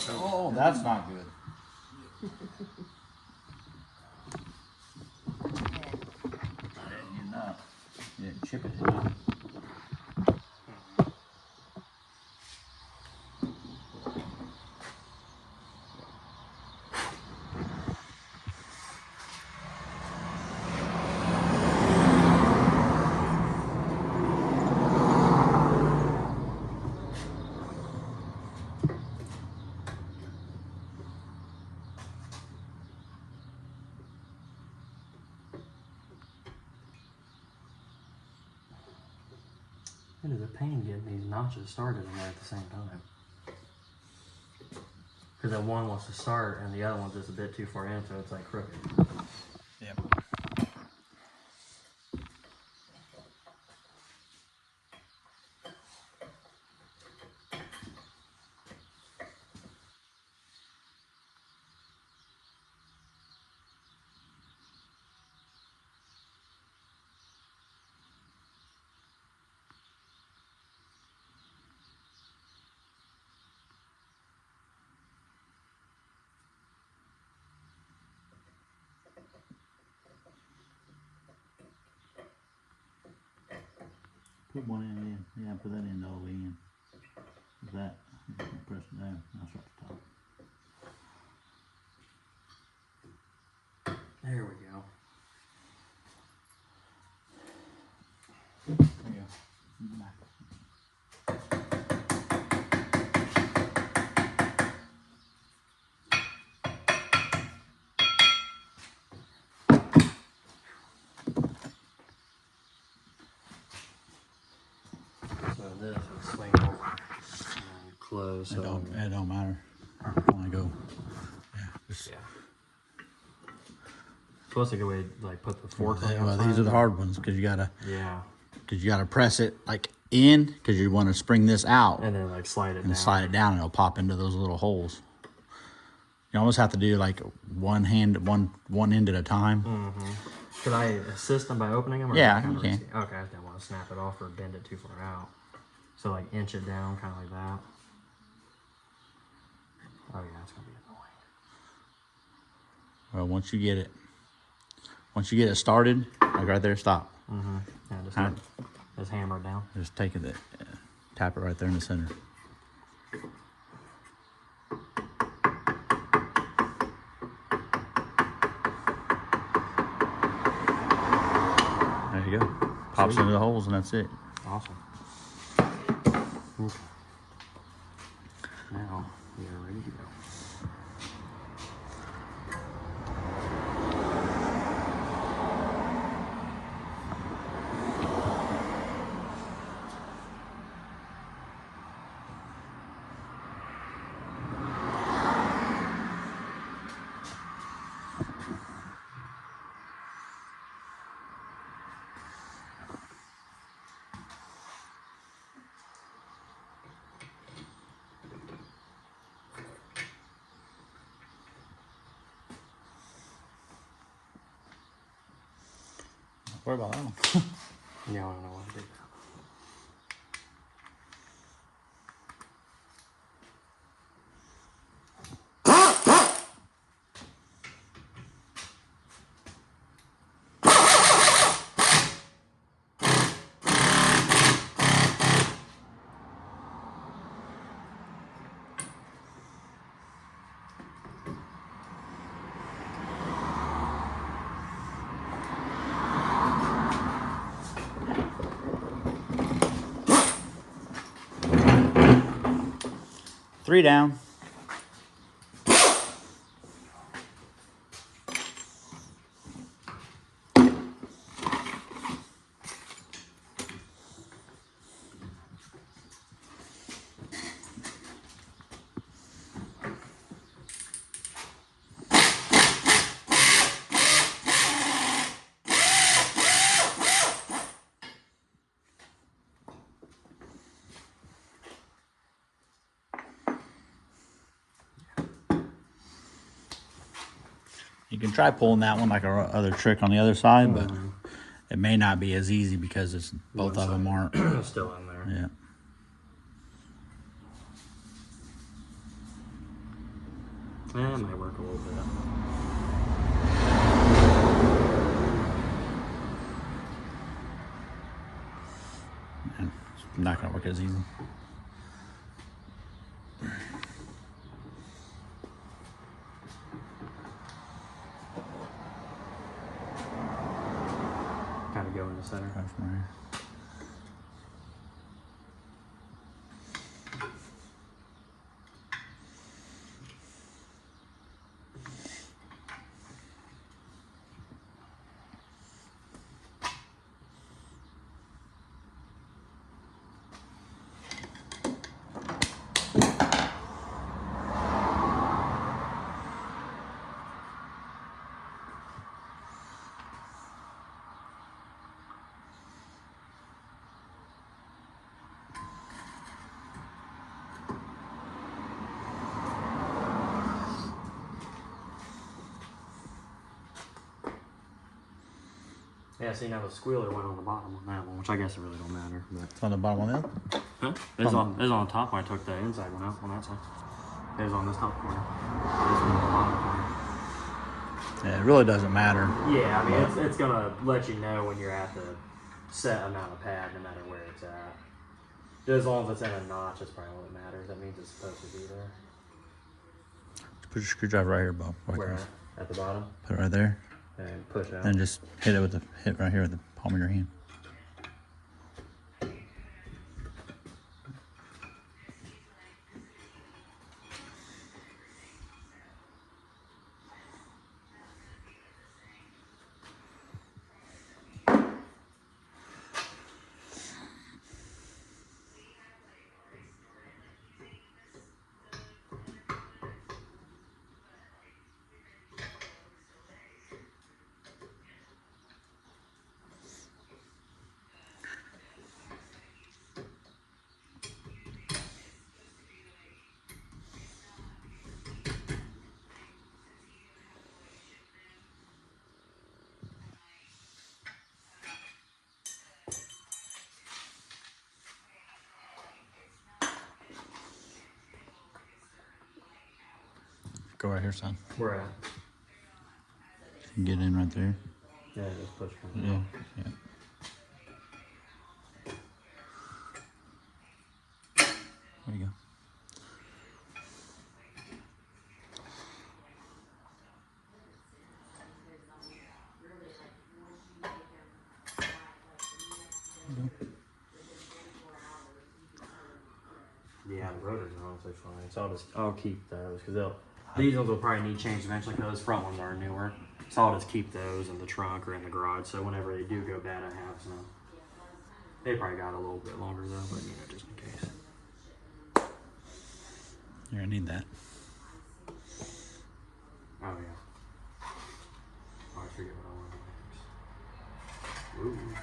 Oh, that's not good. You're not. You didn't chip it, did you? It is a pain getting these notches started in there at the same time. Because that one wants to start and the other one's just a bit too far in, so it's like crooked. Yep. Put one in. Yeah, put that in all the way in. That. Press it down. I'll start the top. There we go. There you go. Back. So this would swing over and close. So It don't matter. Only go. Yeah. Just, yeah. So what's a good way to like put the fork on the well, outside? these are the hard ones because you gotta. Yeah. Because you gotta press it like in because you want to spring this out And then like slide it and down. slide it down and it'll pop into those little holes. You almost have to do like one end at a time. Mm-hmm. Could I assist them by opening them? Or Yeah, is it kind you of can. risky? Okay, I didn't want to snap it off or bend it too far out. So like inch it down, kind of like that. Oh yeah, it's gonna be annoying. Well, once you get it started, like right there, stop. Mm-hmm. Yeah, just, Huh? just hammer it down. Just take it, tap it right there in the center. pops Sweet. into the holes, and that's it. Awesome. Okay. Now we are ready to go. What about that one? Yeah, I don't know what to do. 3 down. You can try pulling that one like our other trick on the other side, but it may not be as easy because it's both of them aren't Still in there. Yeah. That might work a little bit. It's not gonna work as easy. Kind of go in the center. Try from right Yeah, see, now the squealer went on the bottom on that one, which I guess it really don't matter. But It's on the bottom of the other. huh? It was on top when I took the inside one out on that side. It was on this top corner. This one on the bottom corner. Yeah, it really doesn't matter. Yeah, I mean, it's gonna let you know when you're at the set amount of pad, no matter where it's at. As long as it's in a notch, that's probably all that matters. That means it's supposed to be there. Put your screwdriver right here, Bob. Where at? At the bottom? Put it right there. And push out. And just hit it with the hit right here with the palm of your hand. Go right here, son. Where at? You can get in right there. Yeah, just push from Yeah. Yeah. There you go. rotors are honestly fine. So I'll keep those because these ones will probably need changed eventually because those front ones are newer. So I'll just keep those in the trunk or in the garage. So whenever they do go bad, I have some. They probably got a little bit longer though, but just in case. You're gonna need that. Oh yeah. Oh, I forget what I wanted next. Ooh.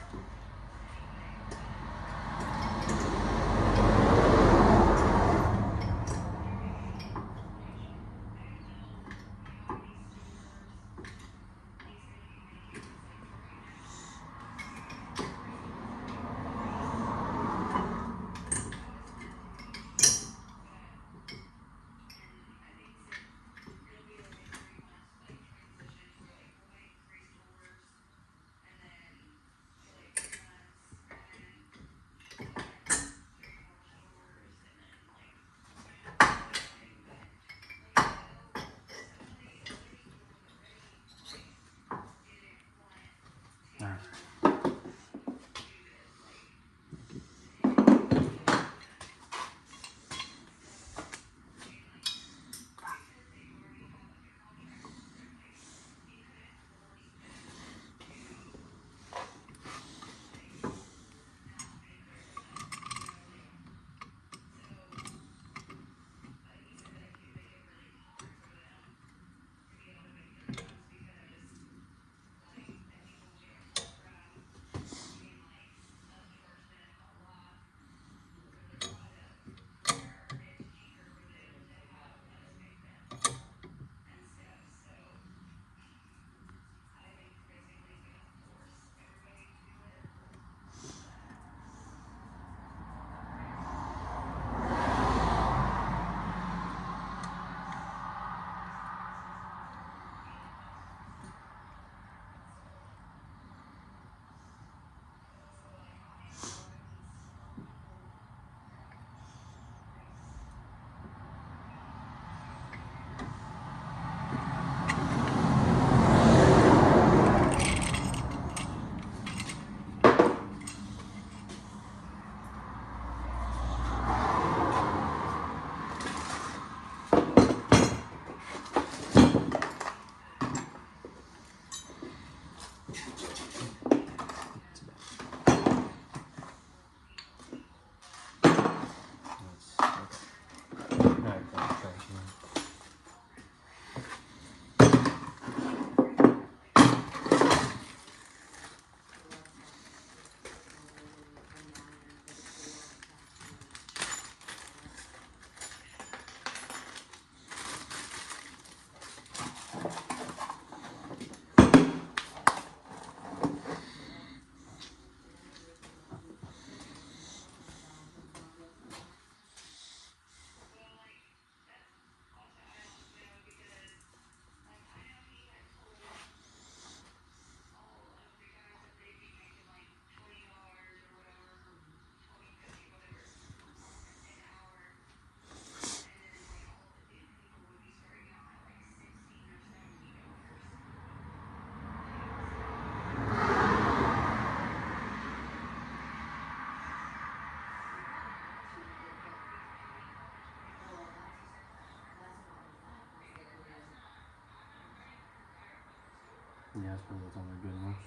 Yeah, I suppose that's only good enough.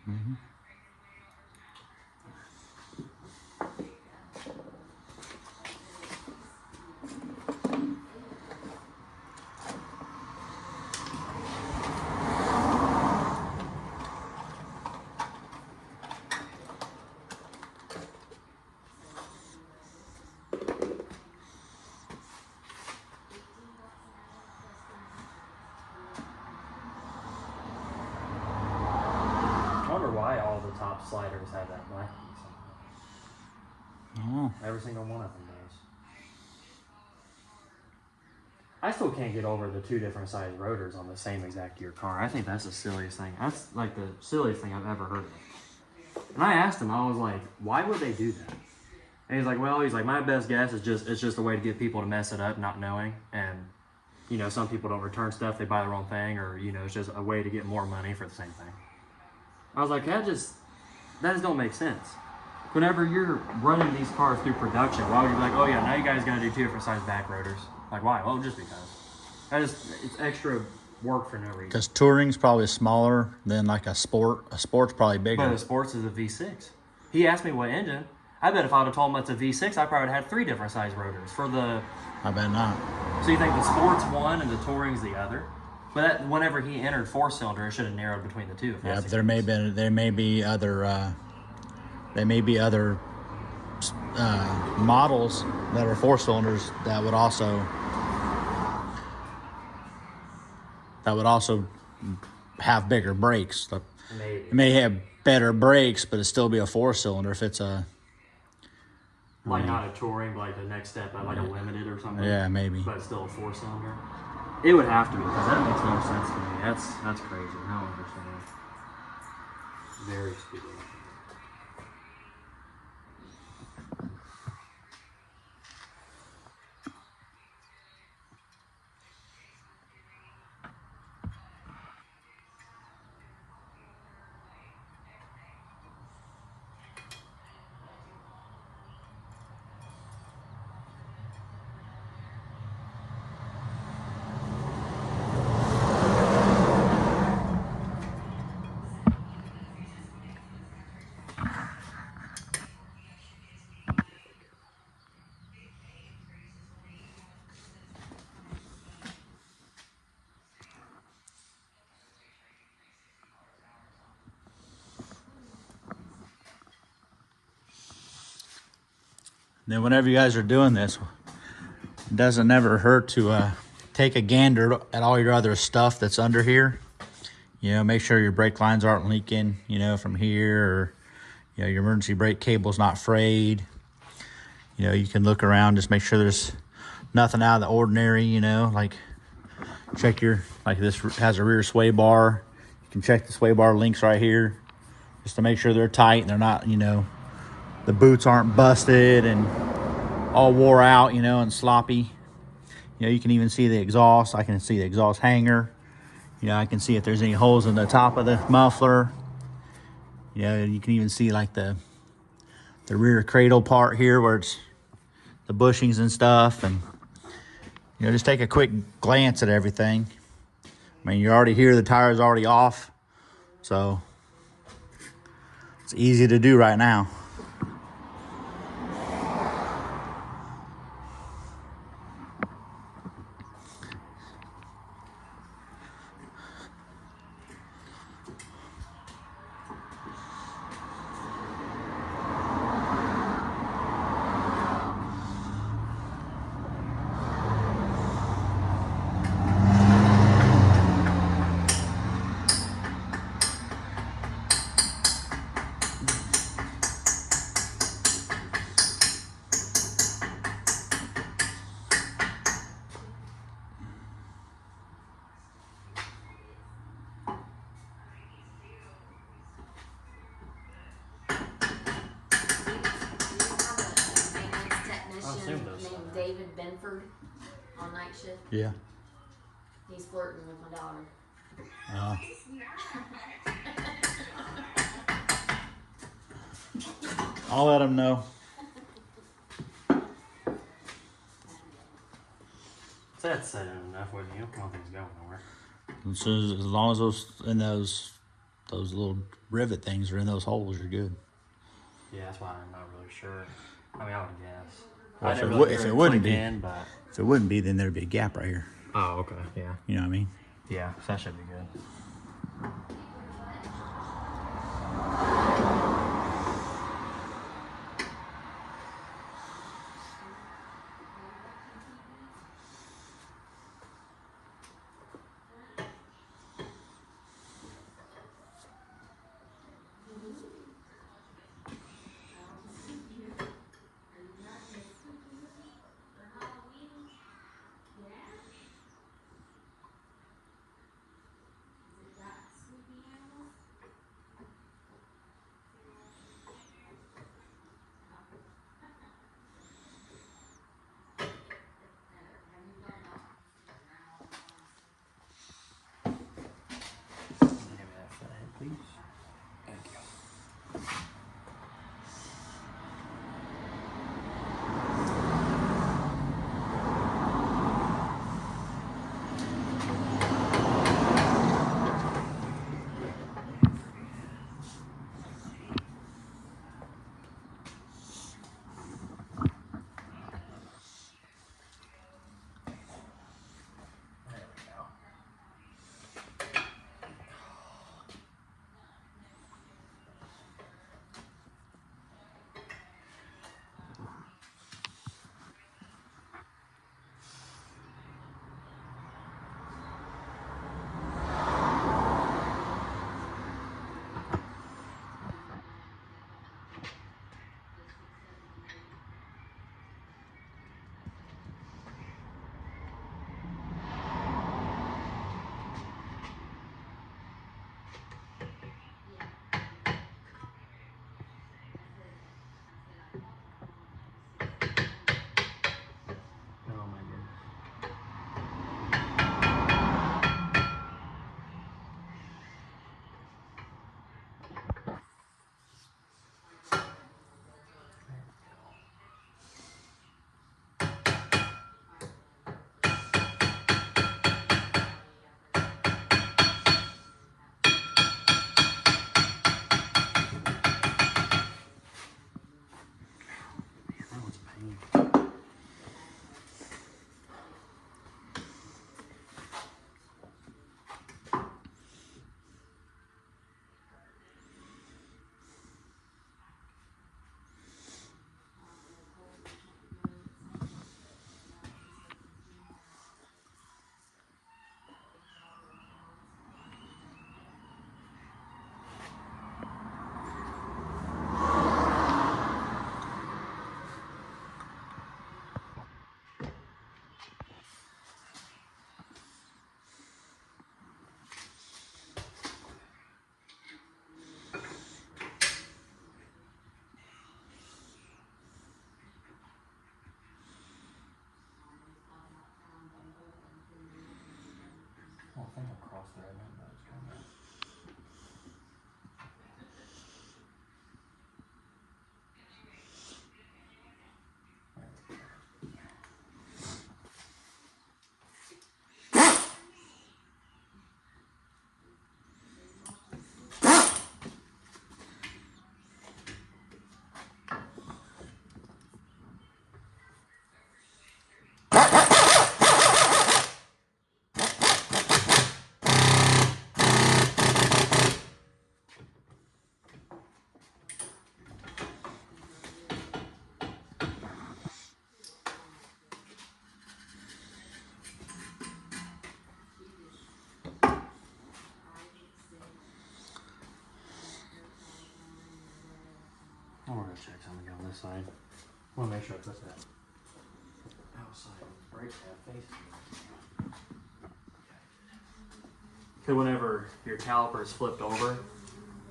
Mm-hmm. I wonder why all the top sliders have that black piece on Oh. them. Every single one of them does. I still can't get over the two different size rotors on the same exact gear car. I think that's the silliest thing. That's like the silliest thing I've ever heard of. And I asked him, I was like, why would they do that? And he's like, well, my best guess is it's just a way to get people to mess it up, not knowing. And, some people don't return stuff, they buy the wrong thing, or, it's just a way to get more money for the same thing. I was like, that just don't make sense. whenever you're running these cars through production, why would you be like, oh yeah, now you guys got to do 2 different size back rotors? Like why? Well, just because. It's extra work for no reason. Because touring's probably smaller than like a sport. A sport's probably bigger. But the sports is a V6. He asked me what engine. I bet if I would have told him it's a V6, I probably would have had 3 different size rotors for the. I bet not. So you think the sport's one and the touring's the other? But that, whenever he entered 4-cylinder, it should have narrowed between the two. Yeah, but there may be other models that are 4-cylinders that would also have bigger brakes. Maybe. It may have better brakes, but it'd still be a 4-cylinder if it's a. Like not a touring, but like the next step, like a limited or something. Yeah, maybe. But still a 4-cylinder. It would have to be because that makes no sense to me. That's crazy. I don't understand. Very stupid. Then whenever you guys are doing this, it doesn't never hurt to take a gander at all your other stuff that's under here. You know, make sure your brake lines aren't leaking, you know, from here, or, you know, your emergency brake cable's not frayed. You know, you can look around, just make sure there's nothing out of the ordinary, you know, like check like this has a rear sway bar. You can check the sway bar links right here just to make sure they're tight and they're not, you know, the boots aren't busted and all wore out, you know, and sloppy. You know, you can even see the exhaust. I can see the exhaust hanger. You know, I can see if there's any holes in the top of the muffler. You know, you can even see like the rear cradle part here where it's the bushings and stuff. And, you know, just take a quick glance at everything. I mean, you're already here. The tire's already off. So it's easy to do right now. Named David Benford on night shift. Yeah. He's flirting with my daughter. I'll let him know. That's said enough, wouldn't you? I don't think it's going nowhere. As long as those little rivet things are in those holes, you're good. Yeah, that's why I'm not really sure. I mean, I would guess. Well, if it wouldn't be, then there'd be a gap right here. Oh, okay. Yeah. You know what I mean? Yeah, so that should be good. don't think I'm cross-threading it, but it's kind of... I'm gonna check something on this side. I want to make sure I put that outside brake pad facing. So whenever your caliper is flipped over,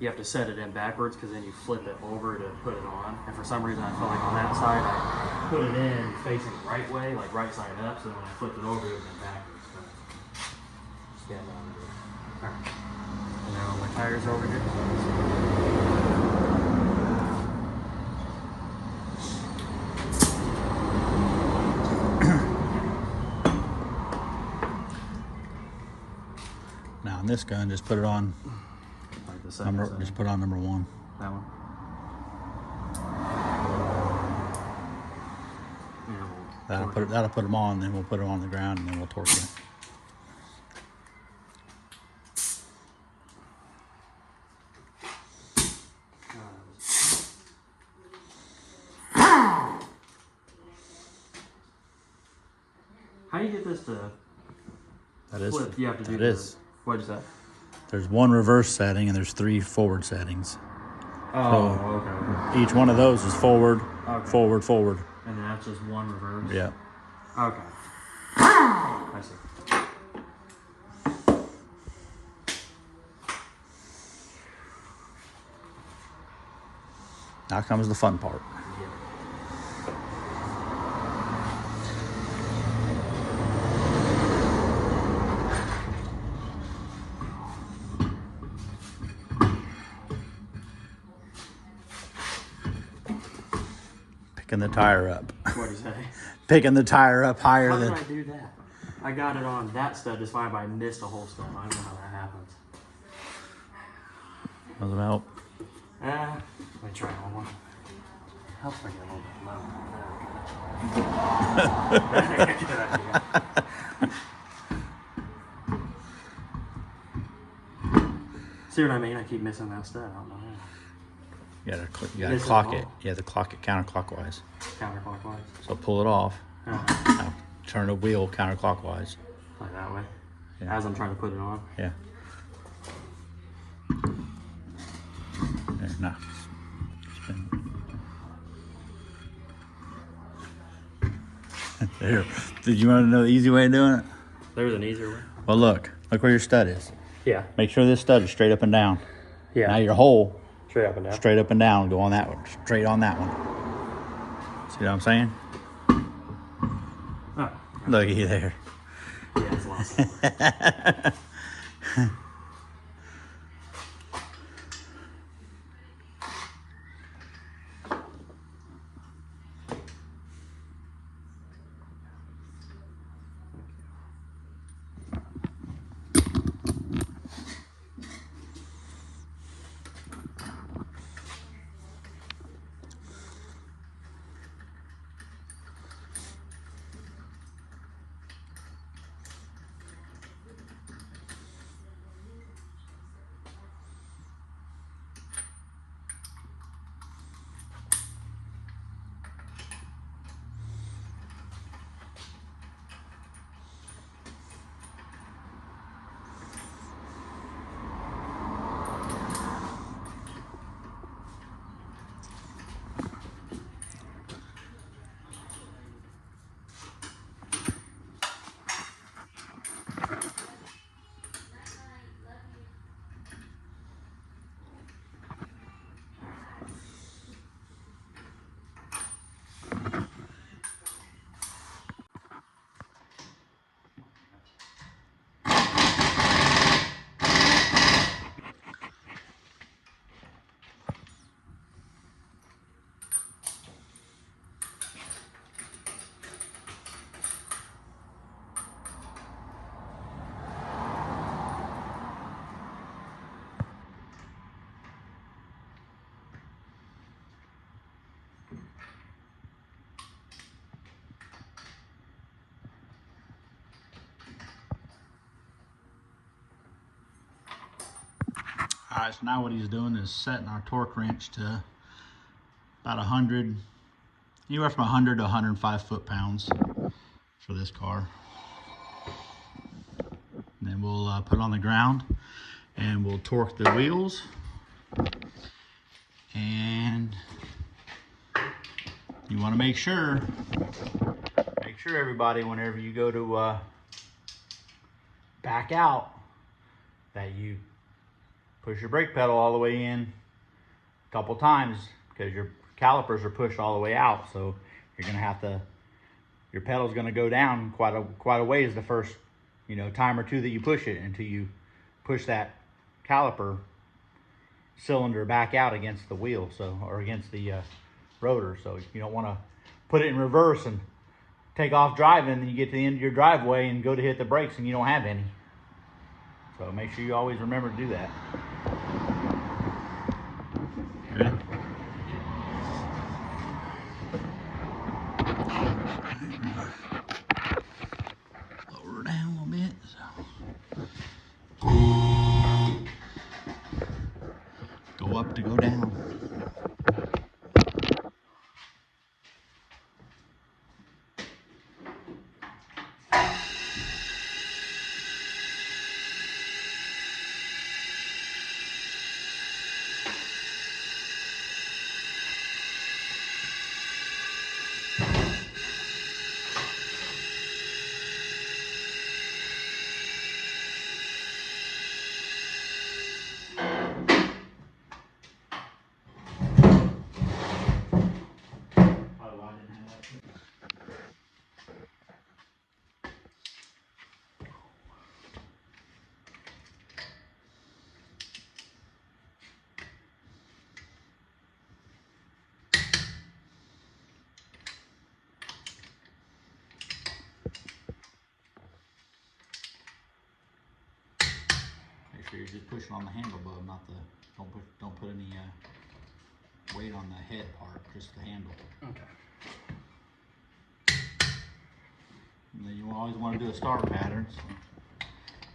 you have to set it in backwards because then you flip it over to put it on. And for some reason I felt like on that side I put it in facing the right way, like right side up, so when I flipped it over it was in backwards. But yeah, alright. And now my tires are over here. Now on this gun, just put it on Like the second number. side. Just put it on number 1. That one. Yeah, we'll That'll put them on. Then we'll put them on the ground, and then we'll torque it. How do you get this to That is. flip? You have to do That this. is. What is that? There's 1 reverse setting, and there's 3 forward settings. Oh, okay. Each one of those is forward, Okay. forward, forward. And then that's just one reverse? Yeah. Okay. I see. Now comes the fun part. Picking the tire up. What'd you say? Picking the tire up higher How did than. I do that? I got it on that stud just fine, but I missed a whole stud. I don't know how that happens. Was about. Let me try one more. Helps if I get a little bit low. Good idea. See what I mean? I keep missing that stud. I don't know how. You gotta This is clock it. all. You have to clock it counterclockwise. Counterclockwise. So pull it off. Now turn the wheel counterclockwise. Like that way. Yeah. As I'm trying to put it on. Yeah. There, now. Spin. There. Did you want to know the easy way of doing it? There's an easier way. Well, look where your stud is. Yeah. Make sure this stud is straight up and down. Yeah. Now your hole, Straight up and down. straight up and down, go on that one, straight on that one. See what I'm saying? Oh. Looky there. Yeah, it's a lot simpler. All right, so now what he's doing is setting our torque wrench to about 100, anywhere from 100 to 105 foot-pounds for this car. And then we'll put it on the ground and we'll torque the wheels. And you want to make sure everybody, whenever you go to back out, that you push your brake pedal all the way in a couple times, because your calipers are pushed all the way out. So you're gonna have to, your pedal's gonna go down quite a ways the first, you know, time or two that you push it, until you push that caliper cylinder back out against the wheel, so, or against the rotor. So you don't want to put it in reverse and take off driving, and you get to the end of your driveway and go to hit the brakes and you don't have any. So make sure you always remember to do that. Ready? Lower her down a little bit. So. Go up to go down. Make sure you're just pushing on the handle bub, not the, don't put any weight on the head part, just the handle. Okay. And then you always want to do a star pattern, so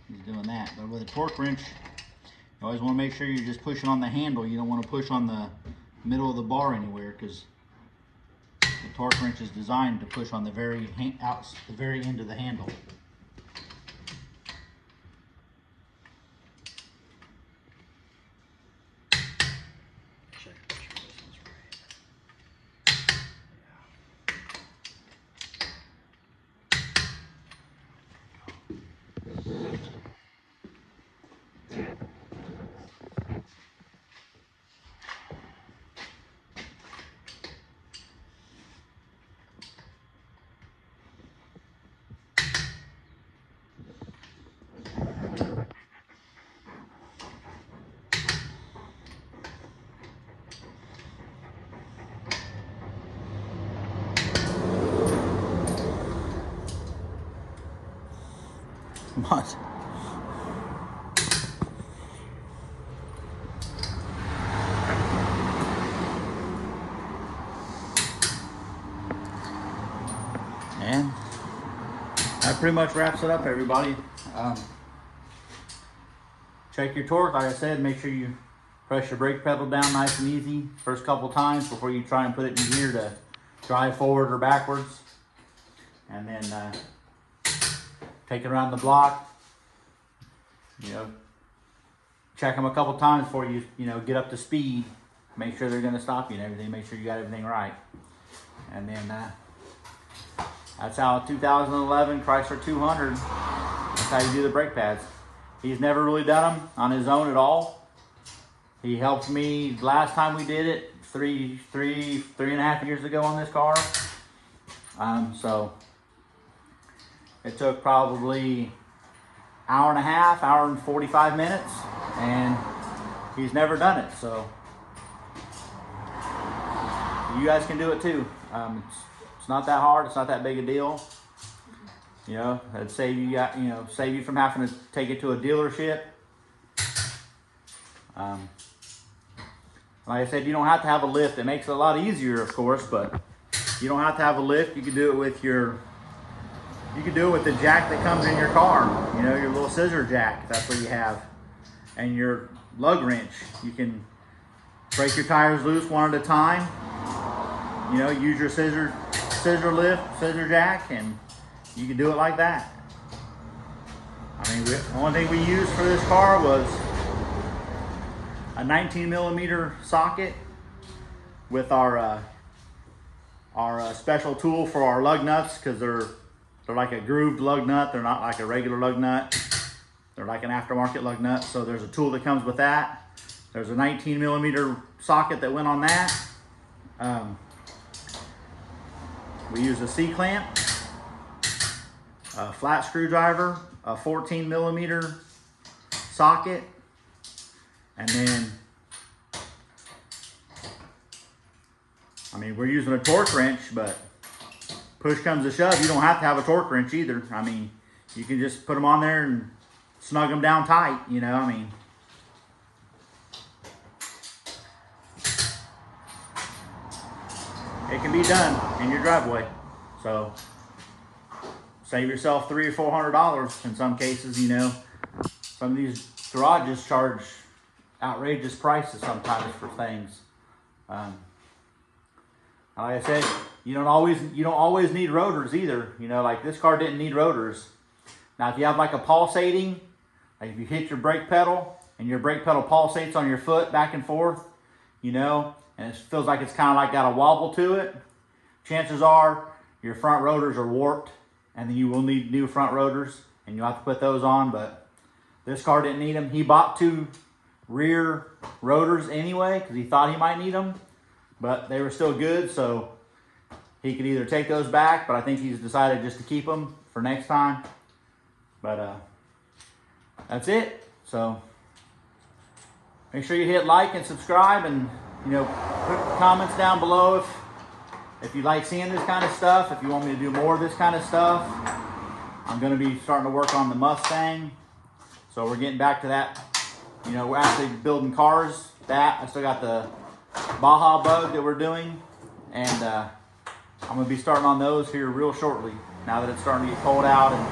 he's doing that. But with a torque wrench, you always want to make sure you're just pushing on the handle. You don't want to push on the middle of the bar anywhere, because the torque wrench is designed to push on the very end of the handle. What? And that pretty much wraps it up, everybody. Check your torque. Like I said, make sure you press your brake pedal down nice and easy first couple times before you try and put it in gear to drive forward or backwards. And then take it around the block, you know, check them a couple times before you get up to speed. Make sure they're going to stop you and everything. Make sure you got everything right. And then that's how a 2011 Chrysler 200, that's how you do the brake pads. He's never really done them on his own at all. He helped me last time we did it three and a half years ago on this car. So it took probably hour and a half, hour and 45 minutes, and he's never done it. So you guys can do it too. It's not that hard. It's not that big a deal. You know, it'd save you from having to take it to a dealership. Like I said, you don't have to have a lift. It makes it a lot easier, of course, but you don't have to have a lift. You can do it with the jack that comes in your car. You know, your little scissor jack, if that's what you have. And your lug wrench. You can break your tires loose one at a time. You know, use your scissor jack, and you can do it like that. I mean, the only thing we used for this car was a 19mm socket with our special tool for our lug nuts, because they're like a grooved lug nut. They're not like a regular lug nut. They're like an aftermarket lug nut. So there's a tool that comes with that. There's a 19mm socket that went on that. We use a C-clamp, a flat screwdriver, a 14mm socket, and then, I mean, we're using a torque wrench, but push comes to shove, you don't have to have a torque wrench either. I mean, you can just put them on there and snug them down tight, you know, I mean. It can be done in your driveway. So save yourself $300 or $400 in some cases, you know. Some of these garages charge outrageous prices sometimes for things. Like I said, you don't always need rotors either. You know, like this car didn't need rotors. Now, if you have like a pulsating, like if you hit your brake pedal and your brake pedal pulsates on your foot back and forth, you know, and it feels like it's kind of like got a wobble to it, chances are your front rotors are warped, and then you will need new front rotors, and you'll have to put those on. But this car didn't need them. He bought 2 rear rotors anyway because he thought he might need them, but they were still good, so he could either take those back, but I think he's decided just to keep them for next time. But that's it. So make sure you hit like and subscribe, and you know, put comments down below if you like seeing this kind of stuff, if you want me to do more of this kind of stuff. I'm going to be starting to work on the Mustang, so we're getting back to that. You know, we're actually building cars. I still got the Baja Bug that we're doing, and I'm going to be starting on those here real shortly, now that it's starting to get cold out and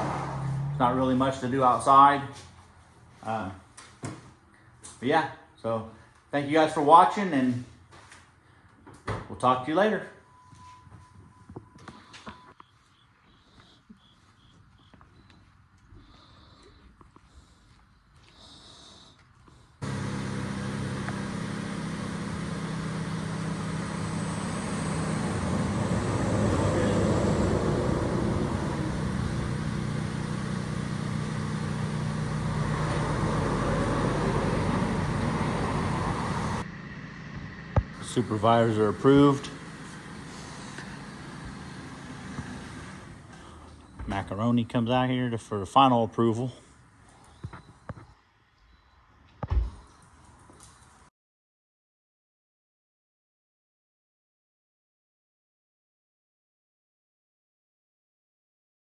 there's not really much to do outside. But yeah, so thank you guys for watching, and we'll talk to you later. Supervisors are approved. Macaroni comes out here for the final approval.